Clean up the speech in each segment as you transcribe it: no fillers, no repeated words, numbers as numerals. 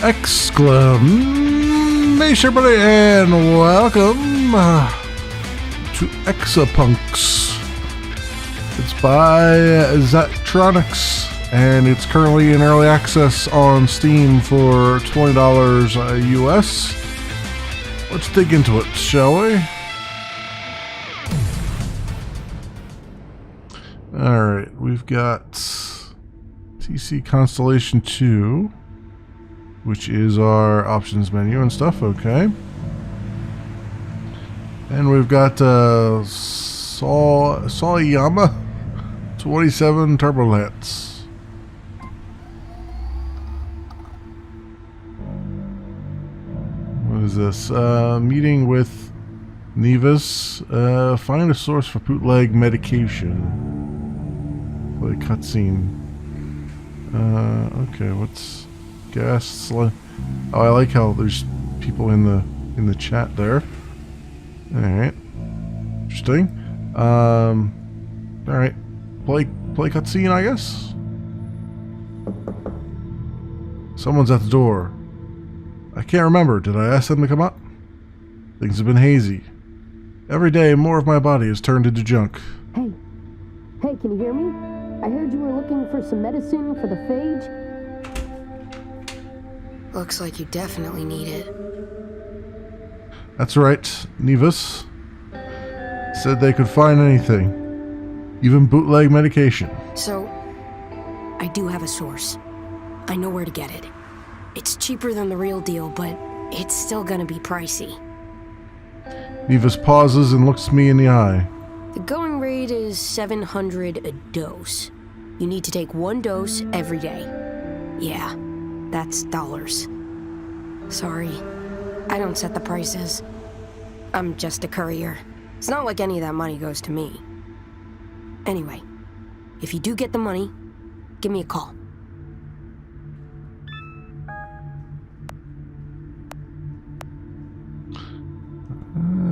Exclamation, everybody, and welcome to EXAPUNKS. It's by Ztronics, and it's currently in early access on Steam for $20 US. Let's dig into it, shall we? Alright, we've got TC Constellation 2, which is our options menu and stuff, okay. And we've got Sawayama 27 Turbulence. What is this? Meeting with Nevis. Find a source for bootleg medication. Play cutscene. Okay, what's gas? Oh, I like how there's people in the chat there. All right, interesting. All right, play cutscene, I guess. Someone's at the door. I can't remember. Did I ask them to come up? Things have been hazy. Every day, more of my body is turned into junk. Hey, can you hear me? I heard you were looking for some medicine for the phage. Looks like you definitely need it. That's right, Nevis said they could find anything, even bootleg medication. So, I do have a source. I know where to get it. It's cheaper than the real deal, but it's still gonna be pricey. Nevis pauses and looks me in the eye. The going rate is 700 a dose. You need to take one dose every day. Yeah, that's dollars. Sorry, I don't set the prices. I'm just a courier. It's not like any of that money goes to me. Anyway, if you do get the money, give me a call.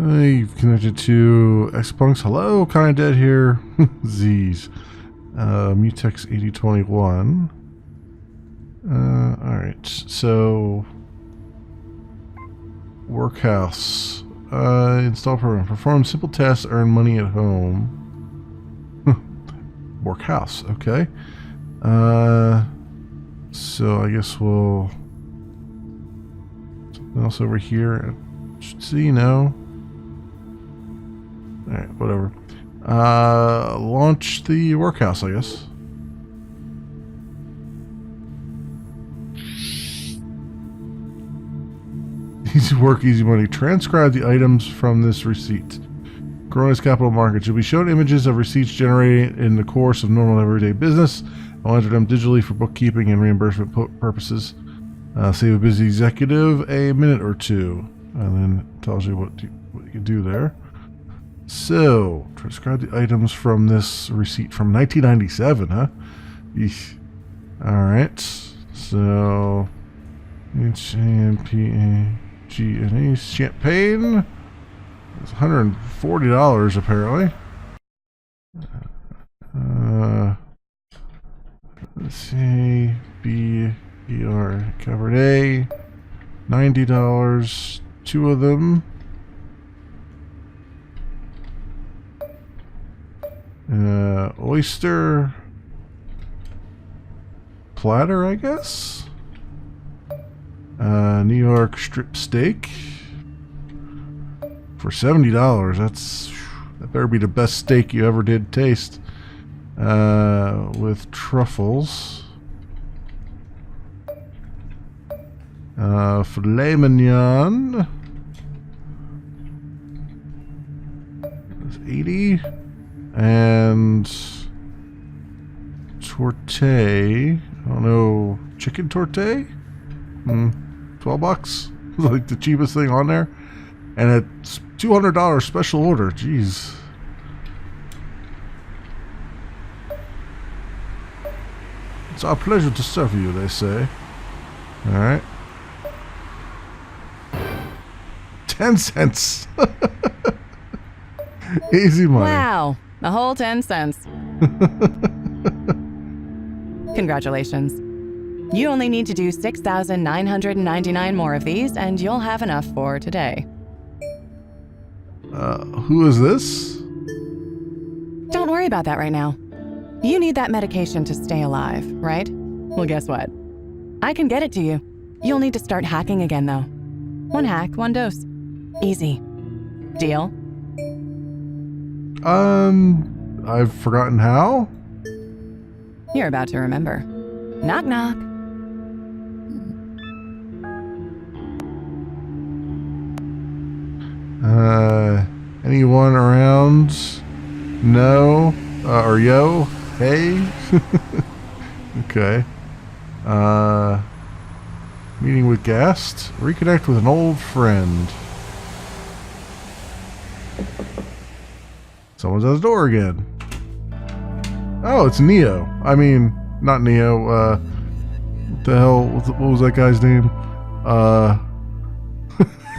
You've connected to EXAPUNKS. Hello, kinda dead here. Z's. Mutex 8021. Alright, so Workhouse. Install program. Perform simple tasks, earn money at home. Workhouse, okay. So I guess we'll something else over here. Should see, no. Alright, whatever. Launch the workhouse, I guess. Easy work, easy money. Transcribe the items from this receipt. Corona's Capital Markets. You'll be shown images of receipts generated in the course of normal everyday business. I'll enter them digitally for bookkeeping and reimbursement purposes. Save a busy executive a minute or two. And then it tells you what you can do there. So, transcribe the items from this receipt from 1997, huh? Eesh. Alright. So, Champagne. Champagne. It's $140 apparently. Let's see. B-E-R. Cabernet. $90. Two of them. Oyster platter, I guess. New York strip steak for $70. That better be the best steak you ever did taste. With truffles. Filet mignon. That's $80. And torte, I don't know, chicken torte? $12, like the cheapest thing on there. And it's $200 special order, jeez. It's our pleasure to serve you, they say. Alright. 10 cents. Easy money. Wow. The whole 10 cents. Congratulations. You only need to do 6,999 more of these, and you'll have enough for today. Who is this? Don't worry about that right now. You need that medication to stay alive, right? Well, guess what? I can get it to you. You'll need to start hacking again, though. 1 hack, 1 dose. Easy. Deal? I've forgotten how? You're about to remember. Knock, knock. Anyone around? No? Or yo? Hey? Okay. Meeting with guest. Reconnect with an old friend. Someone's at the door again. Oh, it's Neo. I mean, not Neo. What the hell? What was that guy's name?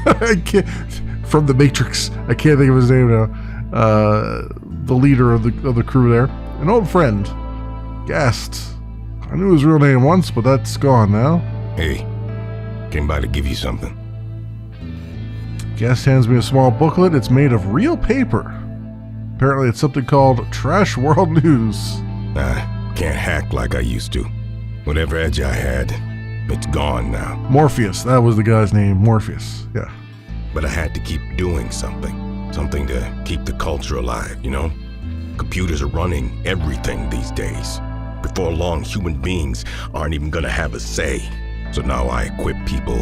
I can't. From the Matrix. I can't think of his name now. The leader of the crew there. An old friend. Guest. I knew his real name once, but that's gone now. Hey, came by to give you something. Guest hands me a small booklet. It's made of real paper. Apparently it's something called Trash World News. I can't hack like I used to. Whatever edge I had, it's gone now. Morpheus. That was the guy's name. Morpheus. Yeah. But I had to keep doing something. Something to keep the culture alive, you know? Computers are running everything these days. Before long, human beings aren't even gonna have a say. So now I equip people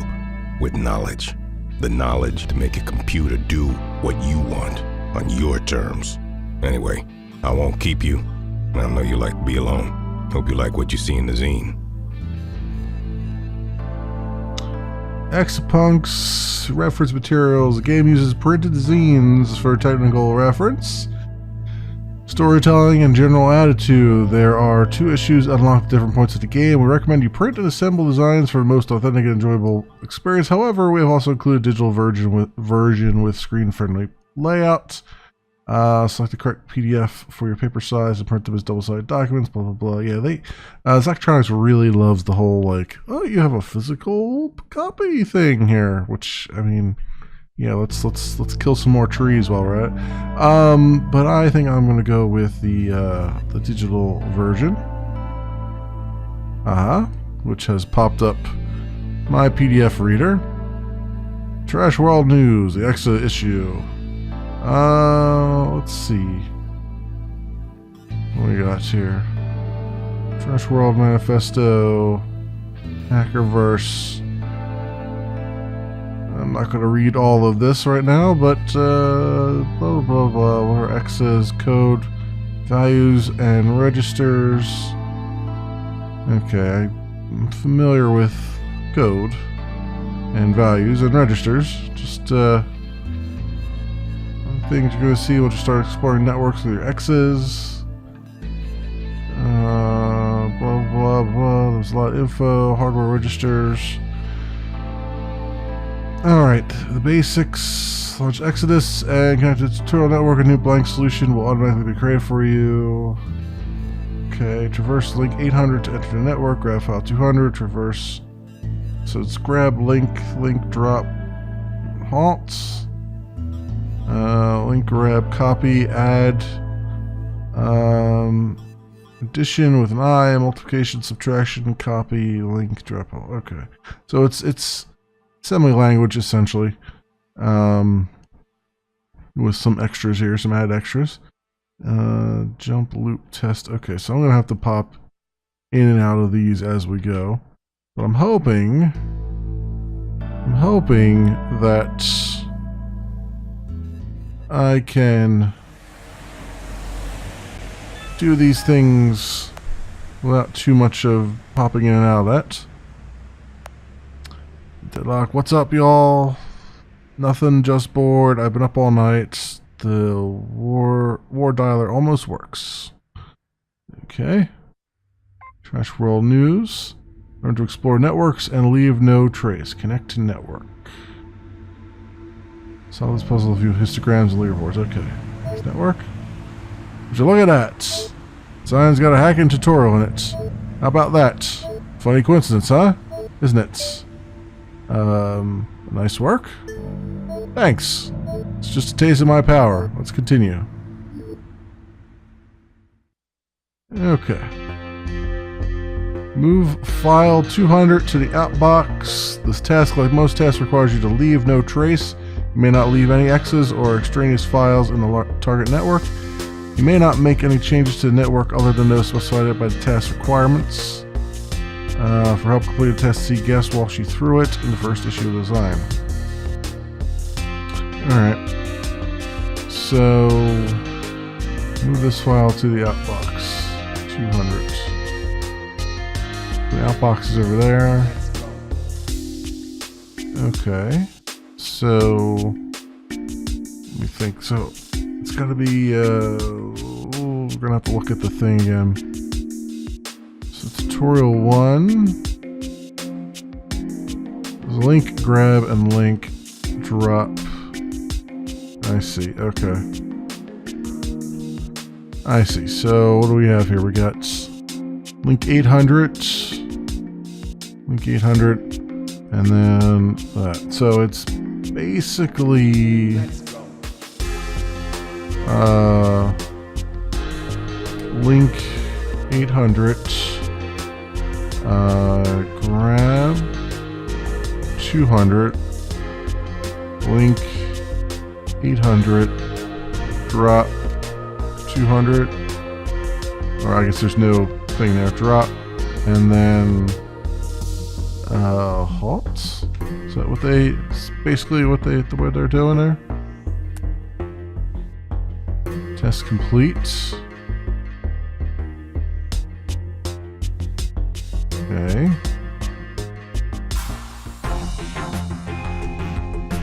with knowledge. The knowledge to make a computer do what you want on your terms. Anyway, I won't keep you. I know you like to be alone. Hope you like what you see in the zine. EXAPUNKS reference materials. The game uses printed zines for technical reference. Storytelling and general attitude. There are 2 issues unlocked at different points of the game. We recommend you print and assemble designs for the most authentic and enjoyable experience. However, we have also included a digital version with screen-friendly layout. Select the correct PDF for your paper size and print them as double-sided documents, blah, blah, blah. Yeah, Zachtronics really loves the whole, like, oh, you have a physical copy thing here, which, I mean, yeah, let's kill some more trees while we're at it. But I think I'm going to go with the digital version. Which has popped up my PDF reader. Trash World News, the EXA issue. Let's see. What we got here? Trash World Manifesto, Hackerverse. I'm not going to read all of this right now, but blah, blah, blah, blah. What are X's, code, values, and registers? Okay, I'm familiar with code and values and registers. Just, things you're going to see once you start exploring networks with your X's. Blah, blah, blah. There's a lot of info, hardware registers. Alright, the basics. Launch Exodus and connect to the tutorial network. A new blank solution will automatically be created for you. Okay, traverse link 800 to enter the network. Grab file 200, traverse. So it's grab, link, drop, halt. Link grab, copy, add, addition with an I, multiplication, subtraction, copy, link, drop. Okay, so it's assembly language essentially, with some extras here, some added extras. Jump loop test. Okay, so I'm gonna have to pop in and out of these as we go, but I'm hoping that I can do these things without too much of popping in and out of that. Deadlock, what's up, y'all? Nothing, just bored. I've been up all night. The war dialer almost works. Okay. Trash World News. Learn to explore networks and leave no trace. Connect to network. Solve this puzzle with view histograms and leaderboards. Okay. This network. Would you look at that? Zion's got a hacking tutorial in it. How about that? Funny coincidence, huh? Isn't it? Nice work. Thanks. It's just a taste of my power. Let's continue. Okay. Move file 200 to the outbox. This task, like most tasks, requires you to leave no trace. You may not leave any X's or extraneous files in the target network. You may not make any changes to the network other than those specified by the task requirements. For help complete a test, see Guest walks you through it in the first issue of the design. Alright. So, move this file to the outbox. 200. The outbox is over there. Okay. So, let me think. So, it's gotta be, we're gonna have to look at the thing again. So, tutorial 1. There's link, grab, and link, drop. I see, okay. I see, so what do we have here? We got link 800, link 800, and then that. So it's basically link 800, grab 200, link 800, drop 200, or I guess there's no thing there, drop, and then halt. Is that what they, basically what they, the way they're doing there? Test complete. Okay.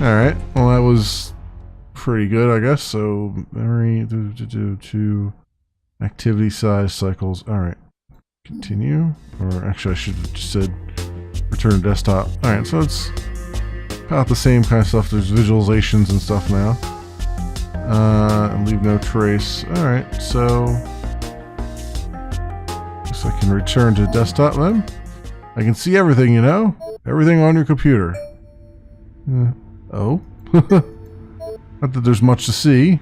Alright, well that was pretty good, I guess. So memory to activity size cycles. Alright. Continue. Or actually I should have just said return to desktop. Alright, so it's about the same kind of stuff. There's visualizations and stuff now. And leave no trace. Alright, so guess I can return to desktop then. I can see everything, you know? Everything on your computer. Oh? Not that there's much to see.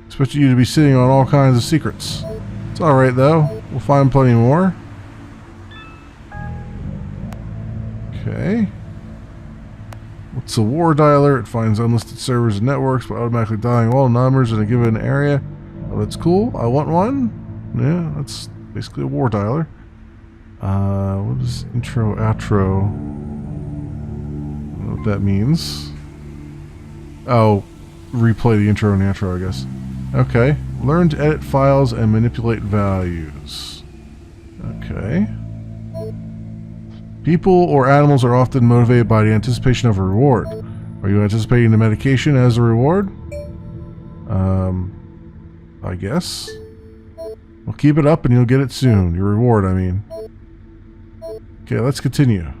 Expect you to be sitting on all kinds of secrets. It's alright though. We'll find plenty more. Okay. What's a war dialer? It finds unlisted servers and networks by automatically dialing all numbers in a given area. Oh, that's cool. I want one. Yeah, that's basically a war dialer. What is intro, outro? I don't know what that means. Oh, replay the intro and outro, I guess. Okay. Learn to edit files and manipulate values. Okay. People or animals are often motivated by the anticipation of a reward. Are you anticipating the medication as a reward? I guess. Well, keep it up and you'll get it soon. Your reward, I mean. Okay, let's continue.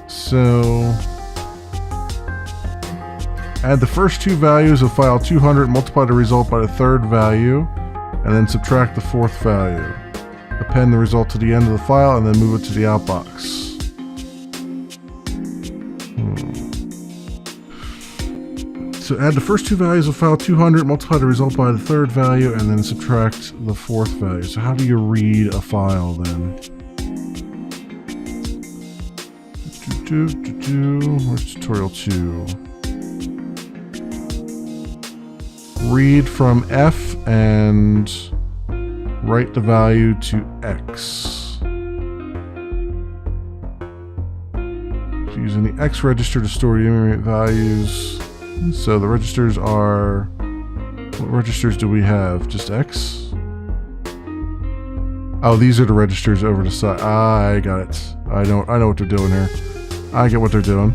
So, add the first two values of file 200, multiply the result by the third value, and then subtract the fourth value. Append the result to the end of the file and then move it to the outbox. So add the first two values of file 200, multiply the result by the third value, and then subtract the fourth value. So how do you read a file then? Where's tutorial 2? Read from F and write the value to X. So using the X register to store the intermediate values. So the registers are, what registers do we have? Just X? Oh, these are the registers over the side. Ah, I got it. I know what they're doing here. I get what they're doing.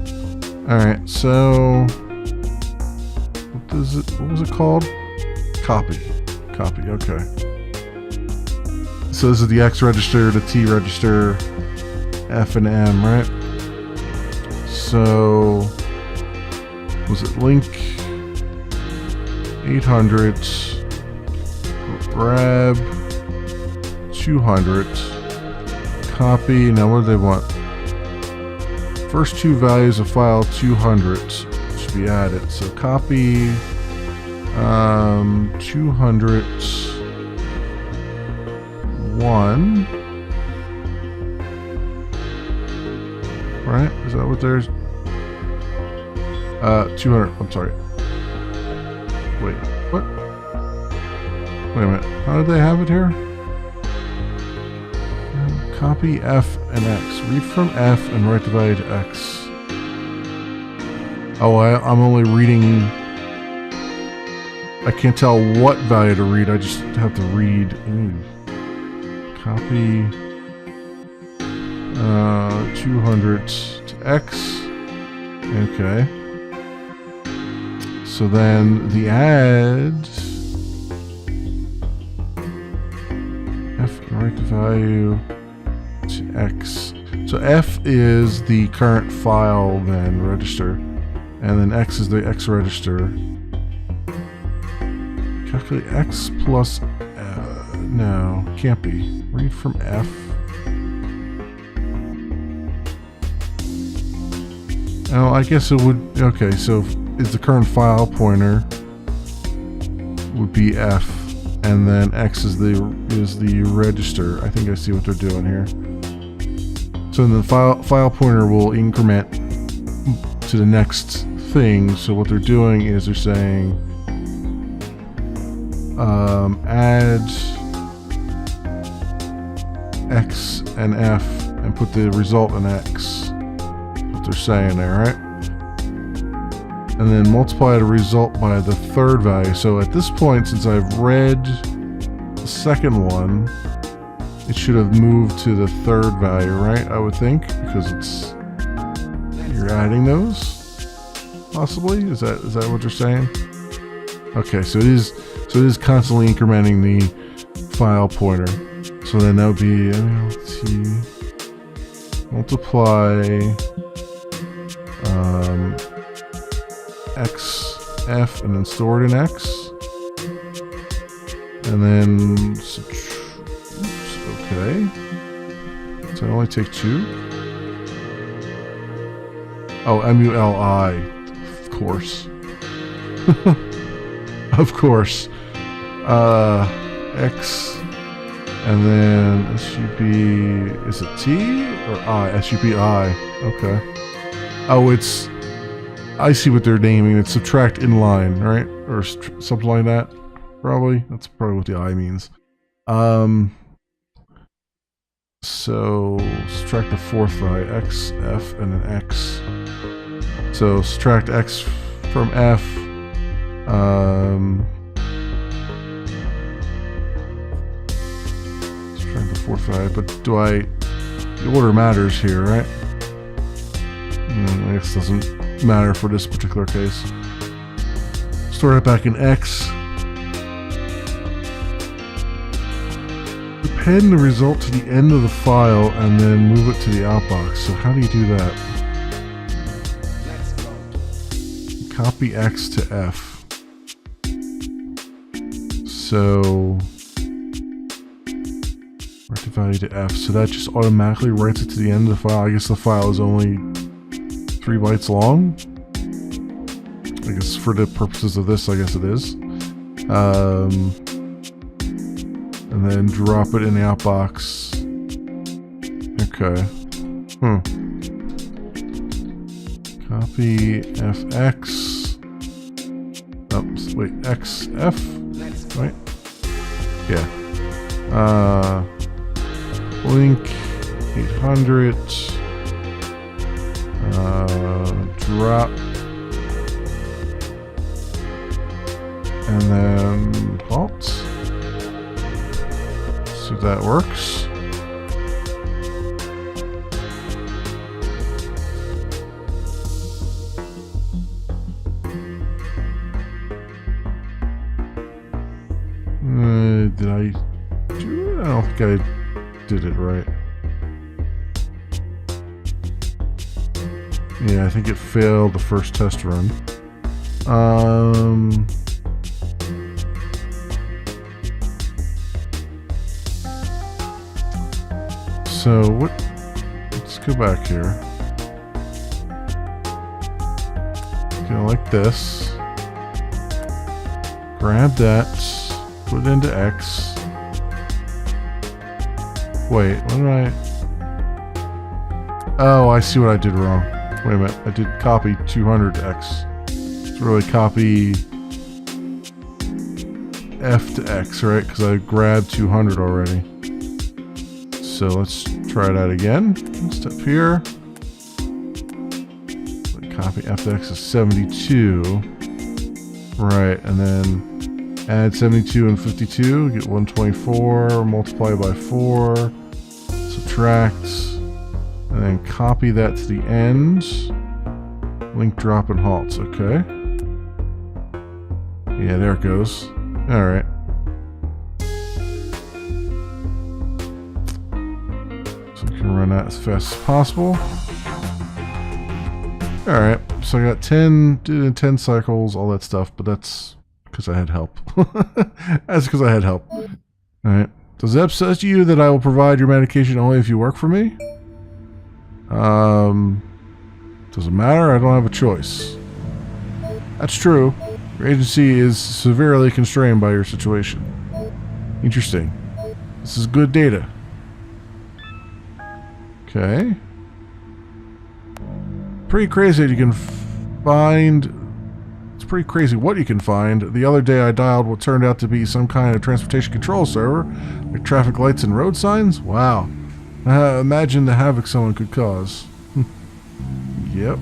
Alright, so what was it called? Copy. Copy, okay. So this is the X register, the T register, F and M, right? So was it link 800, grab 200. Copy. Now what do they want? First two values of file 200 should be added. So copy 200 1. Right? Is that what there's? 200. I'm sorry. Wait. What? Wait a minute. How did they have it here? Copy F and X. Read from F and write the value to X. Oh, I'm only reading. I can't tell what value to read. I just have to read. Copy 200 to X. Okay. So then the add F and write the value to X. So F is the current file then register, and then X is the X register. Calculate X plus no, can't be. Read from F. Oh, I guess it would. Okay, so is the current file pointer would be F, and then X is the register. I think I see what they're doing here. So then the file pointer will increment to the next thing. So what they're doing is they're saying add X and F and put the result in X. What they're saying there, right? And then multiply the result by the third value. So at this point, since I've read the second one, it should have moved to the third value, right? I would think, because it's you're adding those, possibly. Is that what you're saying? Okay, so it is constantly incrementing the file pointer. So then that would be multiply X F and then store it in X, and then okay. So I only take 2. Oh, MULI, of course. Of course. X, and then SUB, is it T or I? SUBI, okay. Oh, it's, I see what they're naming. It's subtract inline, right? Or something like that, probably. That's probably what the I means. So subtract the fourth value, X, F, and then X. So subtract X from F. Subtract the fourth value, but the order matters here, right? I guess it doesn't matter for this particular case. Store it back in X. Append the result to the end of the file and then move it to the outbox. So how do you do that? Copy X to F. So write the value to F. So that just automatically writes it to the end of the file. I guess the file is only 3 bytes long. I guess for the purposes of this, I guess it is. And then drop it in the outbox. Okay. Copy FX. Oops, wait, XF? Right? Yeah. Link 800. Drop. And then halt. See if that works. Did I do it? I don't think I did it right. Yeah, I think it failed the first test run. So what? Let's go back here. Go like this. Grab that. Put it into X. Wait, what did I... Oh, I see what I did wrong. Wait a minute. I did copy 200 to X. It's really copy F to X, right? Because I grabbed 200 already. So let's try that again. Step here. Copy F to X is 72. Right, and then add 72 and 52. Get 124. Multiply by 4. Subtract. And then copy that to the end. Link, drop, and halt. Okay. Yeah, there it goes. Alright. So we can run that as fast as possible. Alright, so I got 10 cycles, all that stuff, but that's because I had help. That's because I had help. Alright. Does it upset you that I will provide your medication only if you work for me? Doesn't matter, I don't have a choice. That's true. Your agency is severely constrained by your situation. Interesting. This is good data. Okay. Pretty crazy that you can find... It's pretty crazy what you can find. The other day I dialed what turned out to be some kind of transportation control server, like traffic lights and road signs. Wow. Imagine the havoc someone could cause. Yep.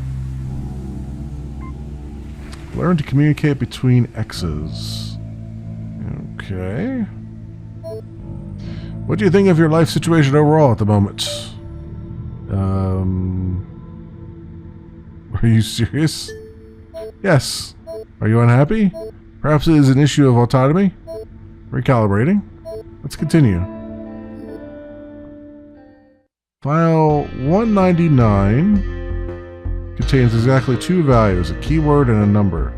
Learn to communicate between X's. Okay. What do you think of your life situation overall at the moment? Are you serious? Yes. Are you unhappy? Perhaps it is an issue of autonomy? Recalibrating? Let's continue. File 199 contains exactly 2 values, a keyword and a number.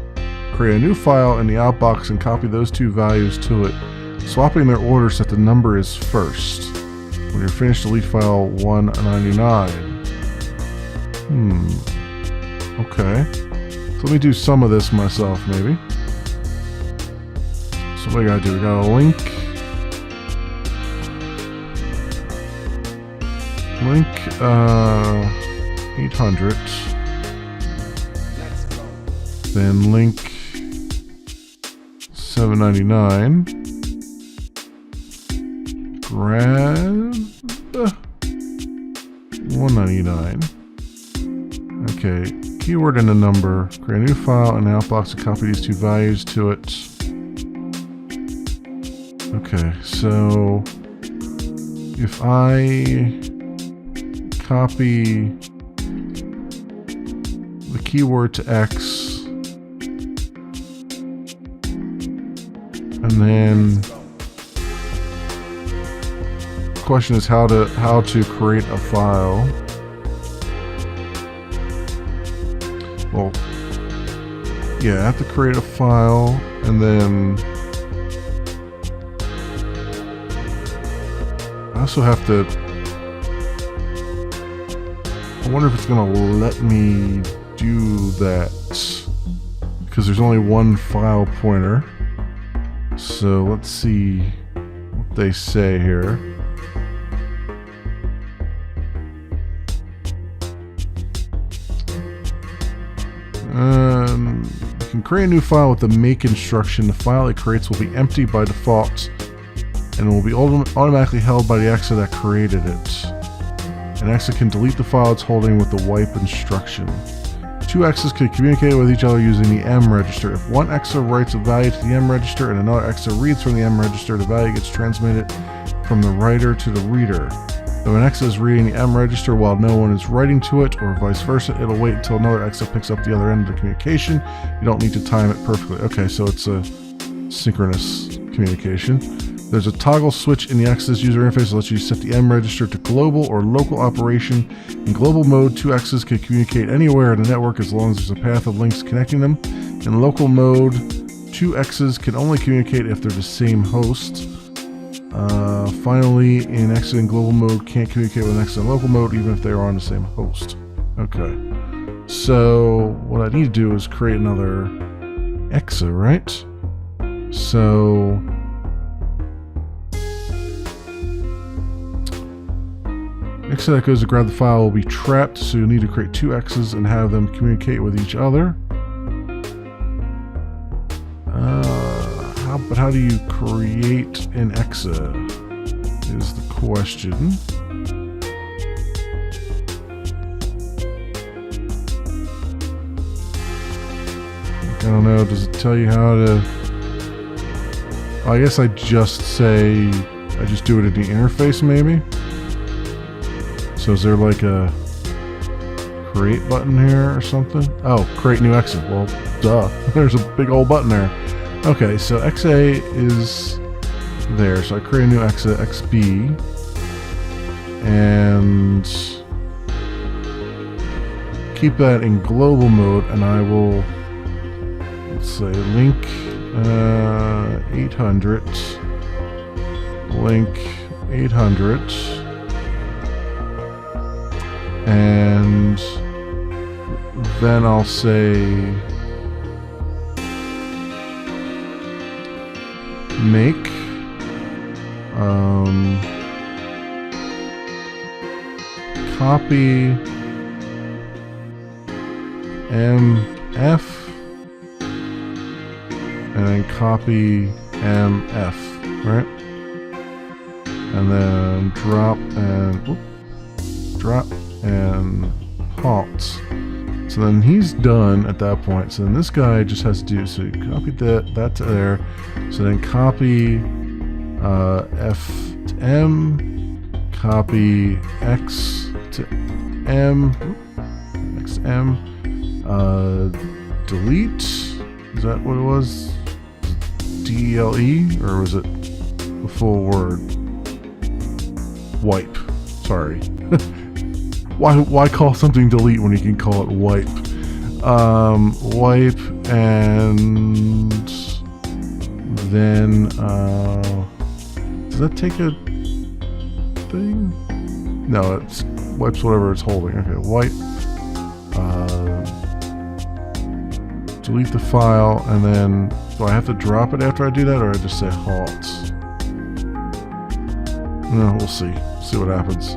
Create a new file in the outbox and copy those 2 values to it, swapping their order so that the number is first. When you're finished, delete file 199. Okay. So let me do some of this myself, maybe. So what we gotta do? We got a link. Link 800. Then link 799. Grab 199. Okay, keyword and a number. Create a new file in the outbox and copy these 2 values to it. Okay, so if I copy the keyword to X and then the question is how to create a file. Well, yeah, I have to create a file and then I also have to, I wonder if it's gonna let me do that because there's only one file pointer. So let's see what they say here. You can create a new file with the make instruction. The file it creates will be empty by default and will be automatically held by the EXA that created it. An EXA can delete the file it's holding with the wipe instruction. 2 EXAs can communicate with each other using the M register. If one EXA writes a value to the M register and another EXA reads from the M register, the value gets transmitted from the writer to the reader. If an EXA is reading the M register while no one is writing to it, or vice versa, it'll wait until another EXA picks up the other end of the communication. You don't need to time it perfectly. Okay, so it's a synchronous communication. There's a toggle switch in the EXA's user interface that lets you set the M register to global or local operation. In global mode, 2 EXAs can communicate anywhere in the network as long as there's a path of links connecting them. In local mode, 2 EXAs can only communicate if they're the same host. Finally, in exit and global mode, can't communicate with exit and local mode even if they are on the same host. Okay. So, what I need to do is create another EXA, right? So... EXA that goes to grab the file will be trapped, so you'll need to create 2 EXAs and have them communicate with each other. But how do you create an EXA is the question. I don't know, does it tell you how to... Oh, I guess I just say... I just do it in the interface, maybe? So is there like a... create button here or something? Oh, create new EXA. Well, duh. There's a big old button there. Okay, so XA is there. So I create a new EXA, XB. And... keep that in global mode, and I will... let's say link 800, link 800, and then I'll say make copy MF and then copy MF, right? And then drop and halt. So then he's done at that point. So then this guy just has to do, so you copy that to there. So then copy F to M, copy X to M, XM, delete. Is that what it was? DELE, or was it the full word? Wipe. Sorry. Why call something delete when you can call it wipe? Wipe, and then does that take a thing? No, it wipes whatever it's holding. Okay, wipe. Delete the file, and then do I have to drop it after I do that, or I just say halt? No, we'll see. See what happens.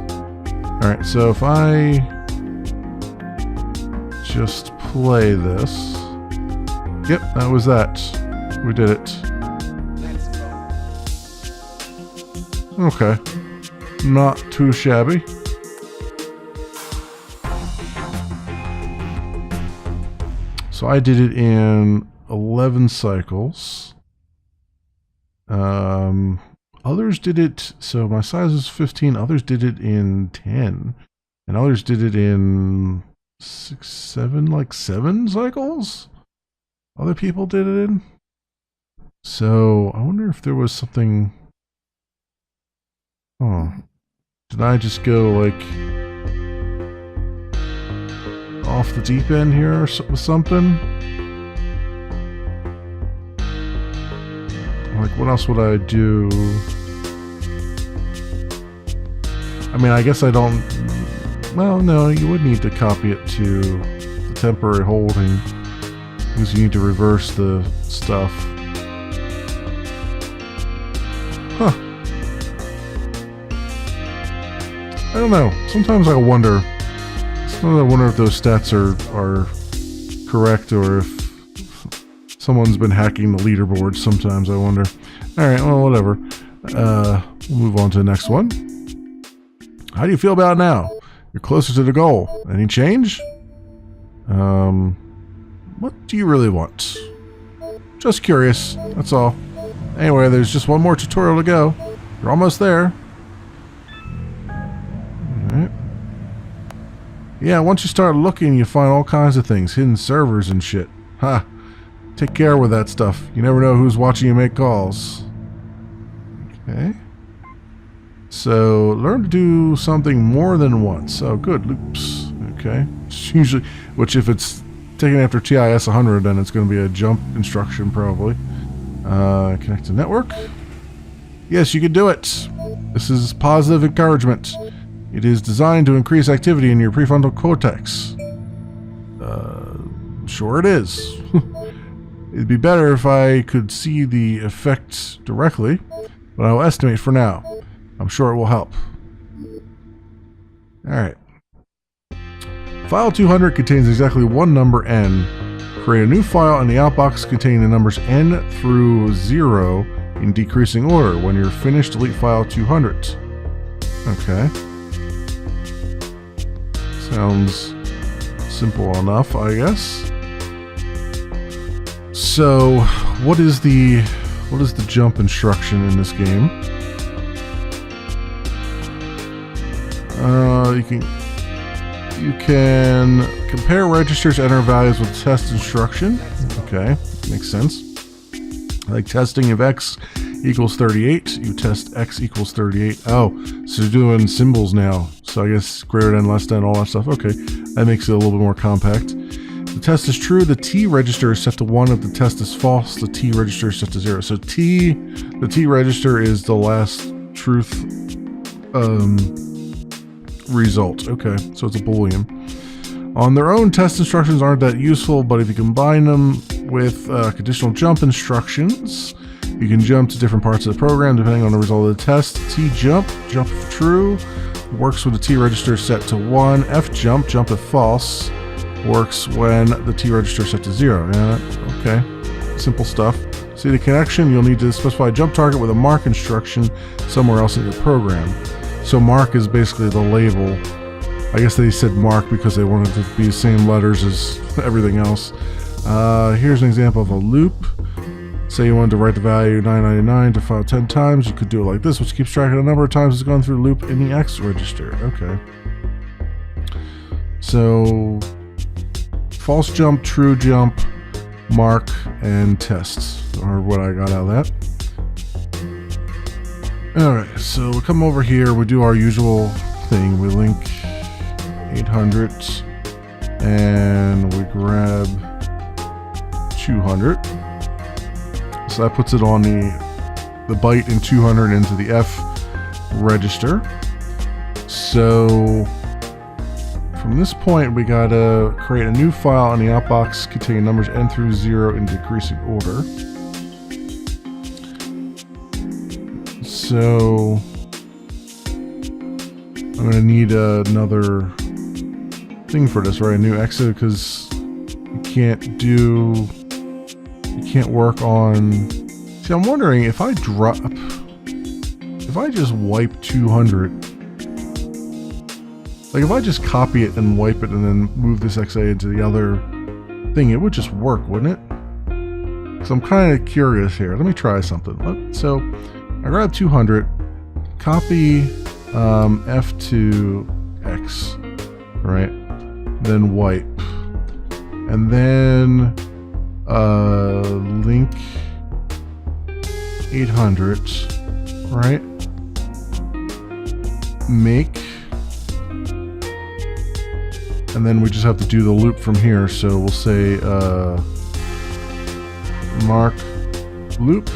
Alright, so if I just play this. Yep, that was that. We did it. Okay. Not too shabby. So I did it in 11 cycles. Others did it, so my size is 15. Others did it in 10. And others did it in 7 cycles? Other people did it in? So I wonder if there was something... Oh. Did I just go like... off the deep end here with something? Like, what else would I do? I mean, I guess I don't... Well, no, you would need to copy it to the temporary holding, because you need to reverse the stuff. Huh. I don't know. Sometimes I wonder if those stats are correct, or if someone's been hacking the leaderboard. Sometimes I wonder. Alright, well, whatever. We'll move on to the next one. How do you feel about it now? You're closer to the goal. Any change? What do you really want? Just curious, that's all. Anyway, there's just one more tutorial to go. You're almost there. Alright. Yeah, once you start looking, you find all kinds of things. Hidden servers and shit. Ha! Take care with that stuff. You never know who's watching you make calls. Okay. So, learn to do something more than once. Oh, good. Loops. Okay. It's usually, which if it's taken after TIS 100, then it's going to be a jump instruction, probably. Connect to network. Yes, you can do it. This is positive encouragement. It is designed to increase activity in your prefrontal cortex. Sure it is. It'd be better if I could see the effects directly, but I'll estimate for now. I'm sure it will help. Alright. File 200 contains exactly one number, n. Create a new file in the outbox containing the numbers n through 0 in decreasing order. When you're finished, delete file 200. Okay. Sounds simple enough, I guess. So, what is the jump instruction in this game? You can compare registers, enter values with test instruction. Okay, makes sense. Like testing if x equals 38, you test x equals 38. Oh, so you're doing symbols now. So I guess greater than, less than, all that stuff. Okay, that makes it a little bit more compact. The test is true, the T register is set to 1. If the test is false, the T register is set to 0. So the T register is the last truth result. Okay, so it's a Boolean. On their own, test instructions aren't that useful, but if you combine them with conditional jump instructions, you can jump to different parts of the program depending on the result of the test. T jump if true, works with the T register set to 1. F jump if false, works when the T register is set to 0. Yeah, okay. Simple stuff. See the connection? You'll need to specify a jump target with a mark instruction somewhere else in your program. So mark is basically the label. I guess they said mark because they wanted it to be the same letters as everything else. Here's an example of a loop. Say you wanted to write the value 999 to file 10 times. You could do it like this, which keeps track of the number of times it's gone through the loop in the X register. Okay. So false jump, true jump, mark, and tests are what I got out of that. Alright, so we come over here, we do our usual thing. We link 800 and we grab 200. So that puts it on the byte in 200 into the F register. So from this point, we gotta create a new file in the outbox containing numbers n through 0 in decreasing order. So I'm gonna need another thing for this, right? A new exit, because you can't work on. See, I'm wondering if I just wipe 200. Like, if I just copy it and wipe it and then move this XA into the other thing, it would just work, wouldn't it? So I'm kind of curious here. Let me try something. So I grab 200, copy F to X, right? Then wipe. And then link 800, right? Make. And then we just have to do the loop from here. So we'll say mark loop,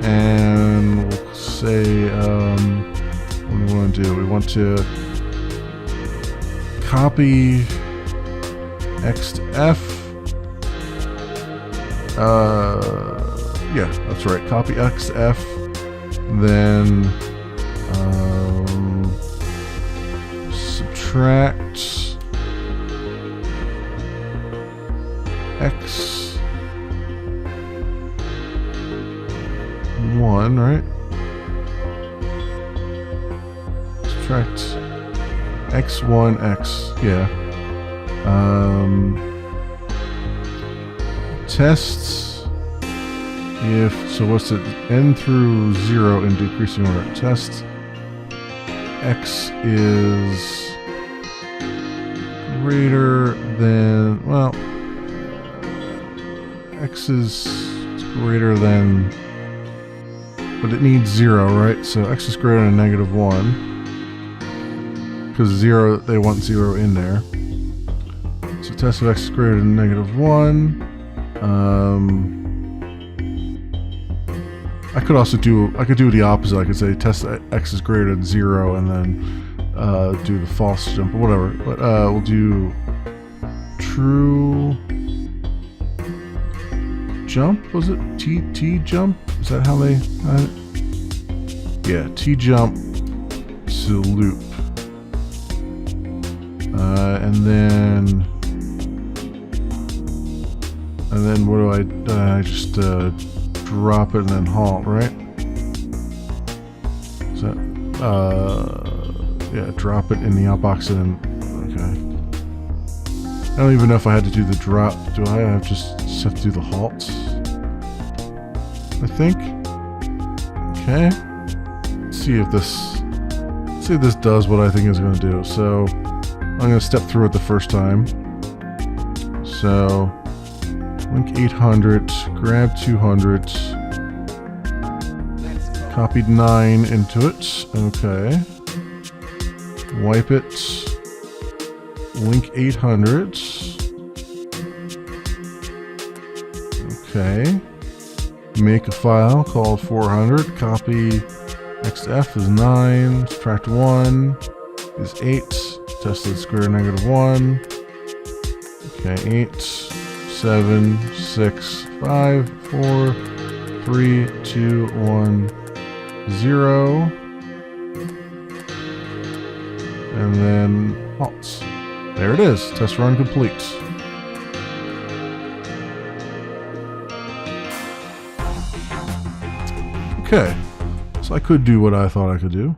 and we'll say what do we want to do? We want to copy X to F. Yeah, that's right. Copy X to F. Then subtract X1, right? Subtract X1, X, yeah. Tests if, so what's it? N through 0 in decreasing order. Test X is greater than, well, X is greater than, but it needs 0, right? So X is greater than -1, because 0, they want 0 in there. So test of X is greater than -1. I could also do the opposite. I could say test x is greater than 0 and then do the false jump or whatever. But we'll do true jump. Was it T jump? Is that how they? Yeah, T jump to loop, and then what do I just drop it and then halt, right? Is that yeah, drop it in the opposite and okay. I don't even know if I had to do the drop. Do I have just have to do the halt? I think. Okay. Let's see if this does what I think it's going to do. So I'm going to step through it the first time. So link 800, grab 200, copied 9 into it. Okay. Wipe it. Link 800. Okay. Make a file called 400. Copy XF is 9. Subtract 1 is 8. Tested square negative 1. Okay, 8, 7, 6, 5, 4, 3, 2, 1, 0. And then halt. There it is. Test run complete. Okay. So I could do what I thought I could do.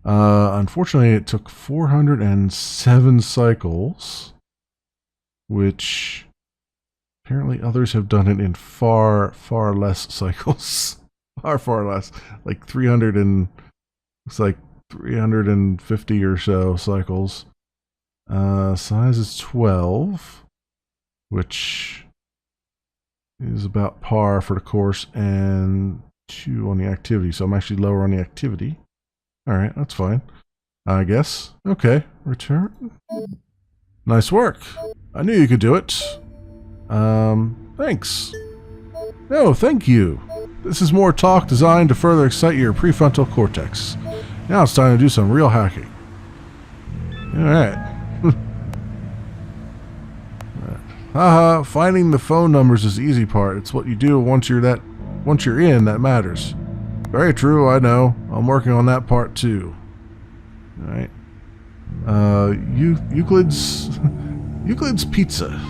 Unfortunately, it took 407 cycles, which apparently others have done it in far, far less cycles. Far less. Like 300 and... It's like 350 or so cycles. Size is 12, which is about par for the course, and 2 on the activity. So I'm actually lower on the activity. Alright, that's fine, I guess. Okay, return. Nice work. I knew you could do it. Thanks. No, thank you. This is more talk designed to further excite your prefrontal cortex. Now it's time to do some real hacking. Alright. Haha, finding the phone numbers is the easy part. It's what you do once you're in that matters. Very true, I know. I'm working on that part too. Alright. Euclid's Pizza.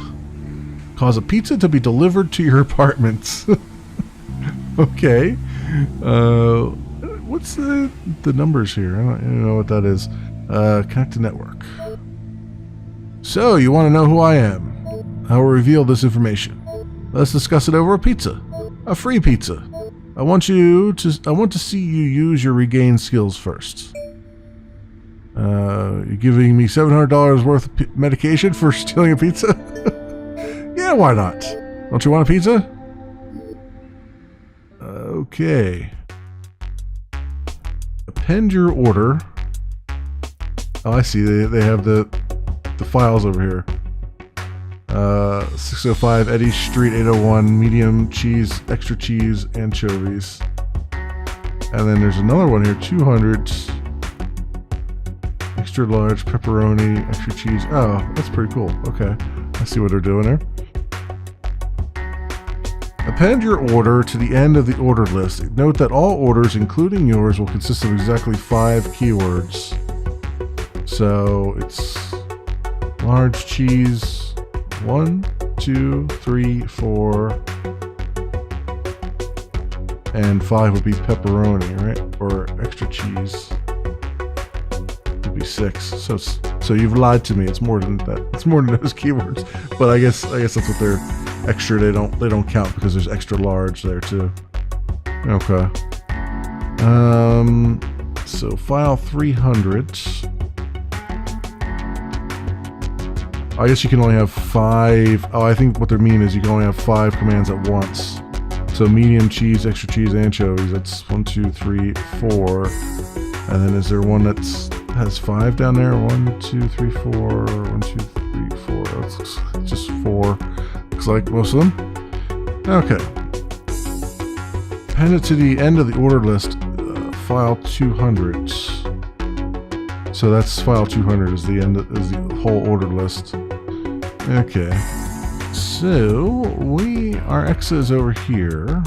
Cause a pizza to be delivered to your apartment. Okay. What's the numbers here? I don't know what that is. Connect to network. So, you want to know who I am? I will reveal this information. Let's discuss it over a pizza. A free pizza. I want to see you use your regained skills first. You're giving me $700 worth of medication for stealing a pizza? Yeah, why not? Don't you want a pizza? Okay. Append your order. Oh, I see. They have the files over here. 605 Eddy Street 801 medium cheese, extra cheese, anchovies. And then there's another one here, 200 extra large pepperoni, extra cheese. Oh, that's pretty cool. Okay, I see what they're doing there. Append your order to the end of the order list. Note that all orders, including yours, will consist of exactly 5 keywords. So it's large cheese, 1, 2, 3, 4, and 5 would be pepperoni, right? Or extra cheese would be 6. So you've lied to me. It's more than that. It's more than those keywords. But I guess that's what they're extra. They don't count because there's extra large there too. Okay. So file 300. I guess you can only have 5. Oh, I think what they mean is you can only have 5 commands at once. So medium cheese, extra cheese, anchovies. That's 1, 2, 3, 4. And then is there one that has 5 down there? 1, 2, 3, 4. 1, 2, 3, 4. That's just 4. Looks like most of them. Okay. append it to the end of the order list, file 200. So that's file 200 is the end, is the whole order list. Okay. So our EXA is over here.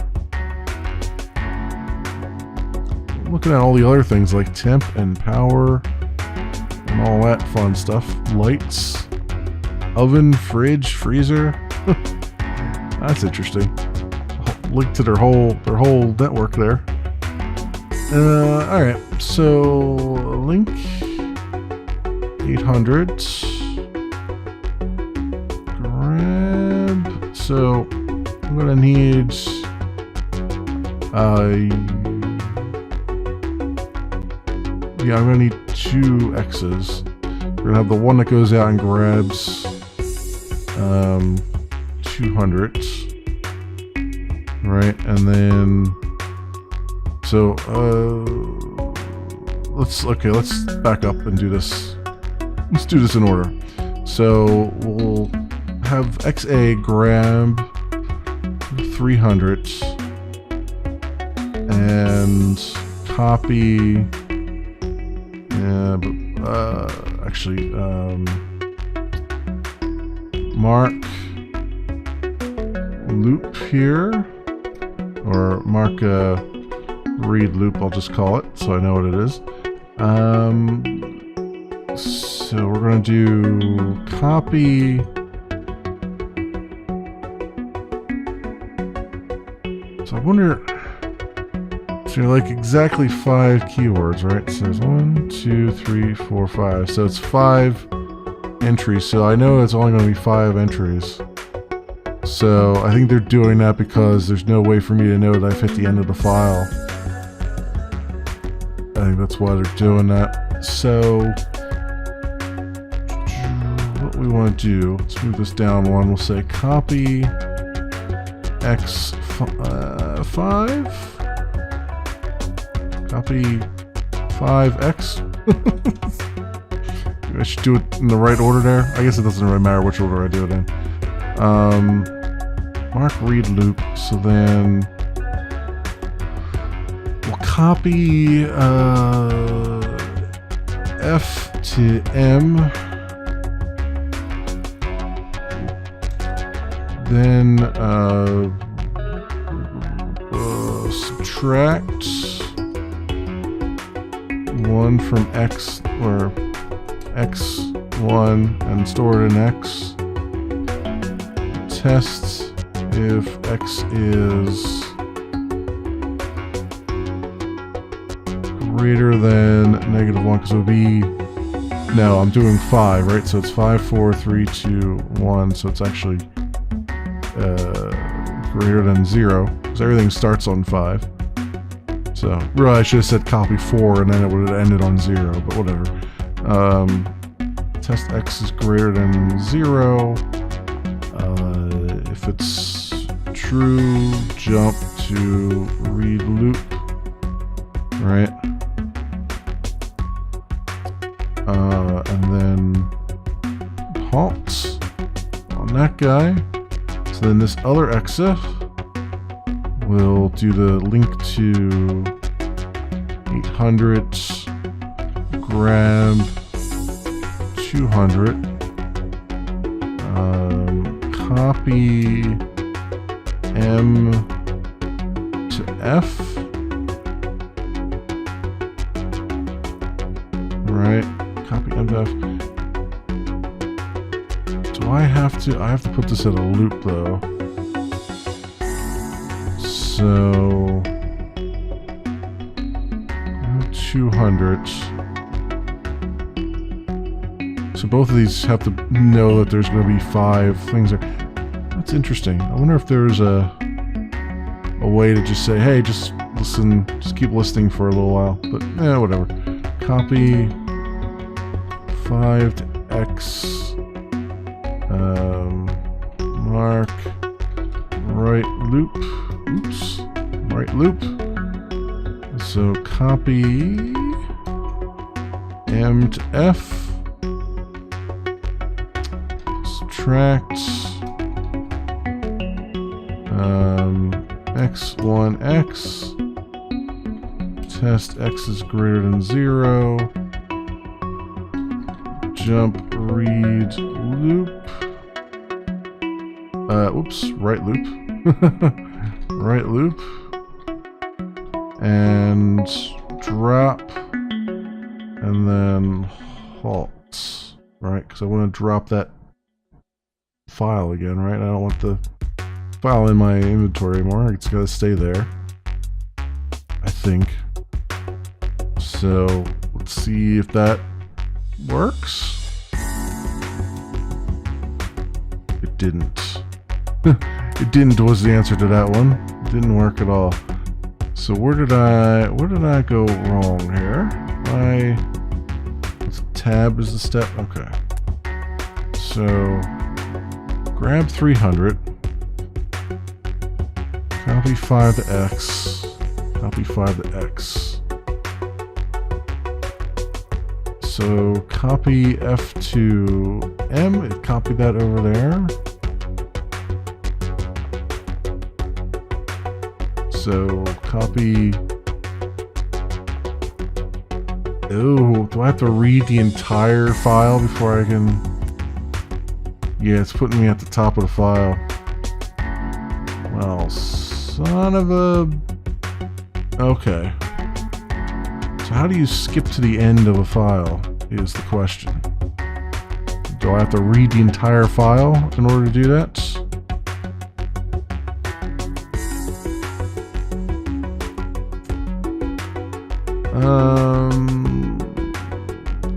Looking at all the other things like temp and power and all that fun stuff. Lights, oven, fridge, freezer. That's interesting. Link to their whole network there. All right. So link 800. Grab. So I'm gonna need yeah, I'm gonna need 2 X's. We're gonna have the one that goes out and grabs 200, right? And then so let's back up and do this. Let's do this in order. So we'll have XA grab 300 and copy. Actually, mark loop here, or mark read loop, I'll just call it, so I know what it is. So we're going to do copy. So I wonder, so you're like exactly 5 keywords, right? So there's 1, 2, 3, 4, 5. So it's 5 entries. So I know it's only going to be 5 entries. So I think they're doing that because there's no way for me to know that I've hit the end of the file. I think that's why they're doing that. So what we want to do, let's move this down one. We'll say copy X5. Copy 5X. I should do it in the right order there. I guess it doesn't really matter which order I do it in. Mark read loop. So then we'll copy F to M. Then subtract 1 from X, or X1, and store it in X. Test if X is greater than -1, because it would be, no, I'm doing 5, right? So it's 5, 4, 3, 2, 1, so it's actually greater than 0, because everything starts on 5. So really I should have said copy 4 and then it would have ended on 0, but whatever. Test X is greater than 0. If it's true, jump to read loop, right? And then halt on that guy. So then this other EXA will do the link to 800, grab 200, copy M to F, right? Copy M to F. Do I have to put this in a loop though. So 200. So both of these have to know that there's going to be 5 things there. That's interesting. I wonder if there's a way to just say, hey, just listen, just keep listening for a little while. But yeah, whatever. Copy 5 to X. Mark right loop. Oops. Right loop. So copy M to F. Subtract x1x. Test x is greater than 0. Jump read loop. Whoops, right loop. Right loop. And drop. And then halt. Right, because I want to drop that file again, right? I don't want the file in my inventory anymore. It's got to stay there, I think. So let's see if that works. It didn't. It didn't was the answer to that one. It didn't work at all. So where did I go wrong here? Tab is the step. Okay. So grab 300. Copy 5 to X. Copy 5 to X. So copy F to M. Copy that over there. So copy. Oh, do I have to read the entire file before I can? Yeah, it's putting me at the top of the file. Well, son of a... Okay. So how do you skip to the end of a file, is the question. Do I have to read the entire file in order to do that?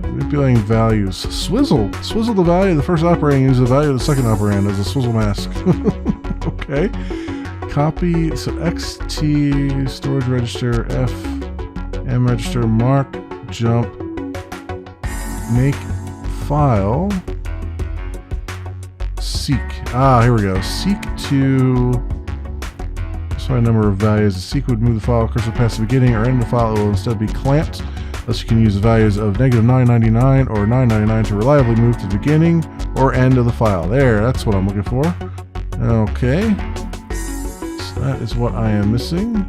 Manipulating values. Swizzle the value of the first operand, use the value of the second operand as a swizzle mask. Okay. Copy, so XT, storage register, F, M register, mark, jump, make file, seek. Ah, here we go. Seek to... a number of values. The seek would move the file cursor past the beginning or end of the file. It will instead be clamped. Thus you can use the values of -999 or 999 to reliably move to the beginning or end of the file. There, that's what I'm looking for. Okay. So that is what I am missing.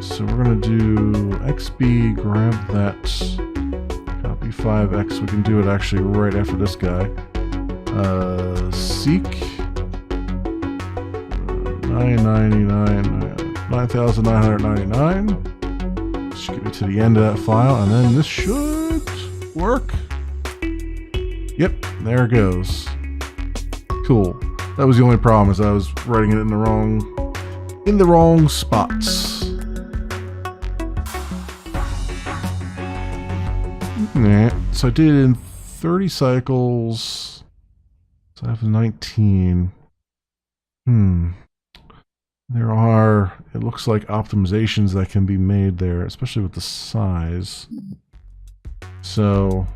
So we're going to do XB, grab that, copy 5X. We can do it actually right after this guy. Seek. 9,999. Should get me to the end of that file, and then this should work. Yep, there it goes. Cool. That was the only problem, is I was writing it in the wrong spots. Nah. So I did it in 30 cycles. So I have 19. There are, it looks like, optimizations that can be made there, especially with the size. So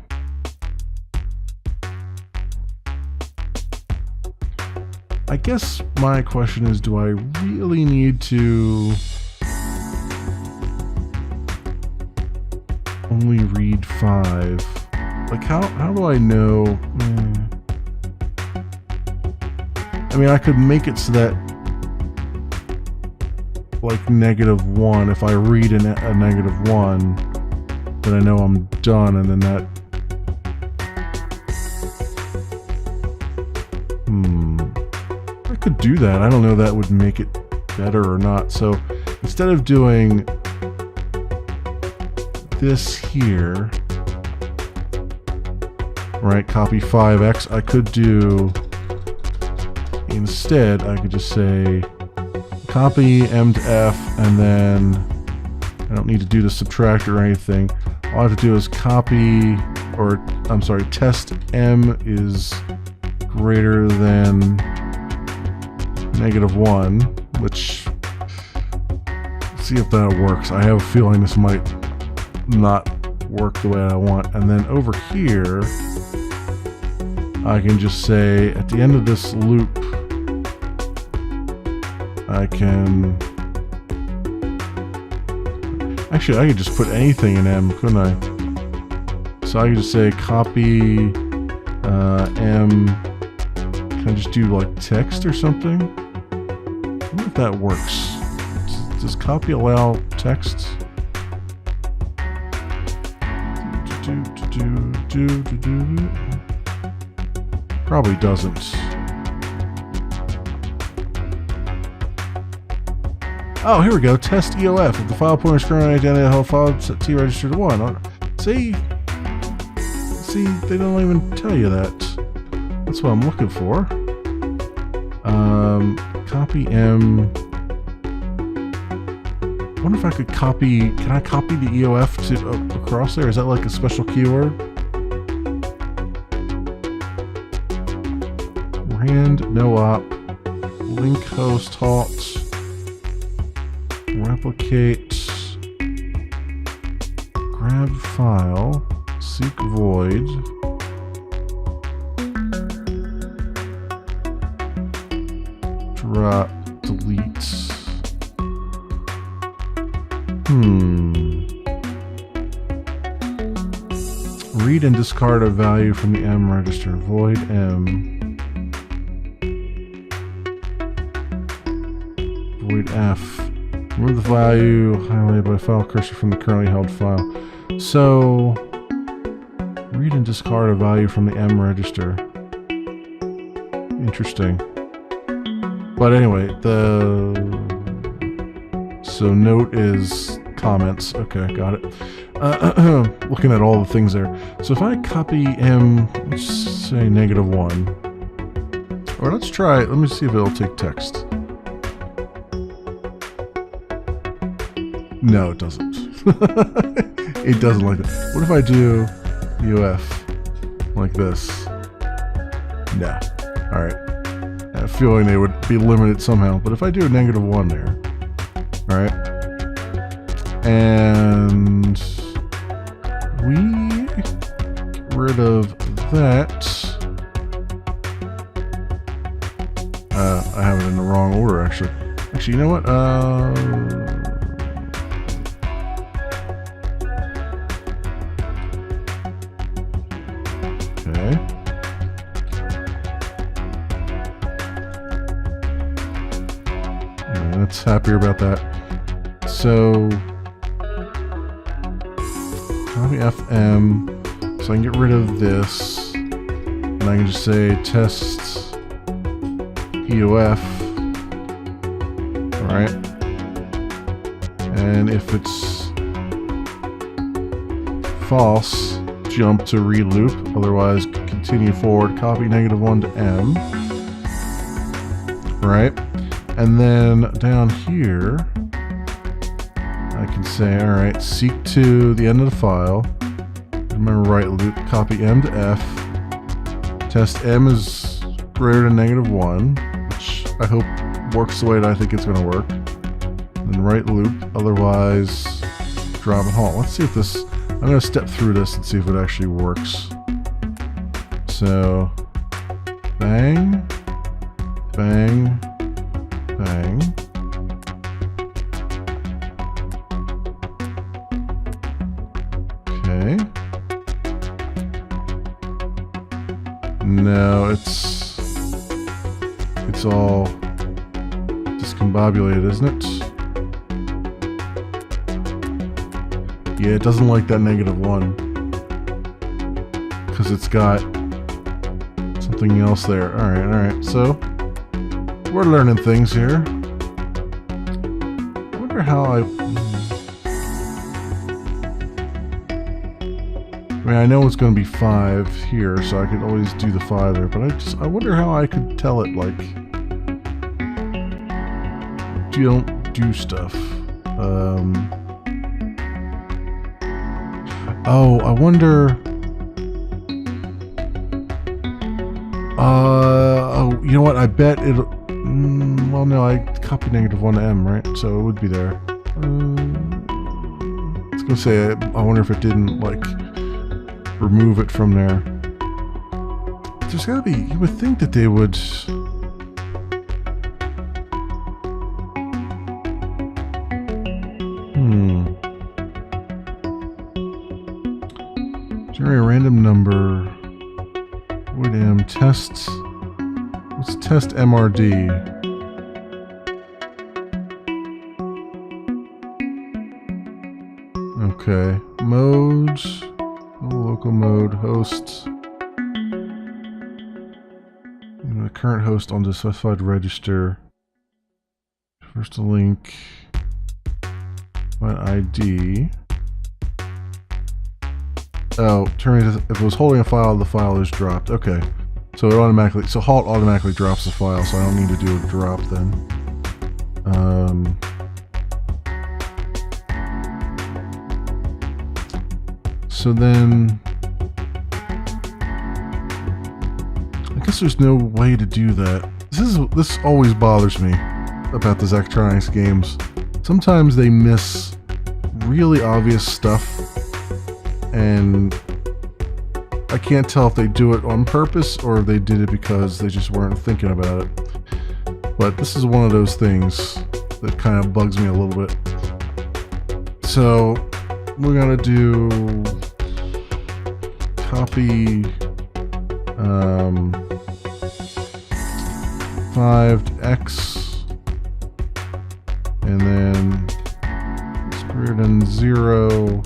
I guess my question is, do I really need to only read 5? Like, how do I know? I mean, I could make it so that, like, -1, if I read a -1, then I know I'm done, and then that... I could do that. I don't know if that would make it better or not. So instead of doing this here, right, copy 5x, I could do... Instead, I could just say copy M to F, and then I don't need to do the subtract or anything. All I have to do is copy, or I'm sorry, test M is greater than -1, which, see if that works. I have a feeling this might not work the way I want. And then over here, I can just say at the end of this loop, I can... Actually, I could just put anything in M, couldn't I? So I could just say copy M. Can I just do like text or something? I wonder if that works. Does copy allow text? Probably doesn't. Oh, here we go. Test EOF. If the file pointer is currently identified, the file set T register to 1. See, they don't even tell you that. That's what I'm looking for. Copy M. I wonder if I could copy. Can I copy the EOF to across there? Is that like a special keyword? Rand no op. Link host halt. Replicate. Grab file. Seek void. Drop. Delete. Read and discard a value from the M register. Void M. Void F. Remove the value highlighted by file cursor from the currently held file. So, read and discard a value from the M register. Interesting. But anyway, so note is comments. Okay, got it. Looking at all the things there. So if I copy M, let's say -1. Or let's try it. Let me see if it'll take text. No, it doesn't. It doesn't like that. What if I do UF like this? No. Alright. I have a feeling they would be limited somehow. But if I do a -1 there. Alright. And we get rid of that. I have it in the wrong order, actually. Actually, you know what? Okay. Yeah, that's happier about that. So, copy FM, so I can get rid of this, and I can just say test EOF, alright, and if it's false, jump to read loop, otherwise continue forward, copy -1 to M, right, and then down here, I can say, alright, seek to the end of the file, remember right loop, copy M to F, test M is greater than -1, which I hope works the way that I think it's going to work, then right loop, otherwise drop and halt. Let's see if this, I'm going to step through this and see if it actually works. So, bang, bang, bang. Okay. No, it's all discombobulated, isn't it? Yeah, it doesn't like that -1 because it's got something else there. Alright, so we're learning things here. I wonder how I mean, I know it's going to be 5 here, so I could always do the 5 there, but I wonder how I could tell it, like, don't do stuff. Oh, I wonder, oh, you know what, I bet it'll, well, no, I copied -1 to M, right, so it would be there. I was going to say, I wonder if it didn't, like, remove it from there. There's gotta be, you would think that they would. Generate a random number. Void M test. Let's test MRD. Okay. Mode. Local mode. Host. The current host on the specified register. First a link. Find ID. Oh, if it was holding a file, the file is dropped. Okay. So it automatically, so halt automatically drops the file, so I don't need to do a drop then. So then, I guess there's no way to do that. This always bothers me about the Zachtronics games. Sometimes they miss really obvious stuff, and I can't tell if they do it on purpose or if they did it because they just weren't thinking about it. But this is one of those things that kind of bugs me a little bit. So we're gonna do copy 5x, and then it's greater than 0,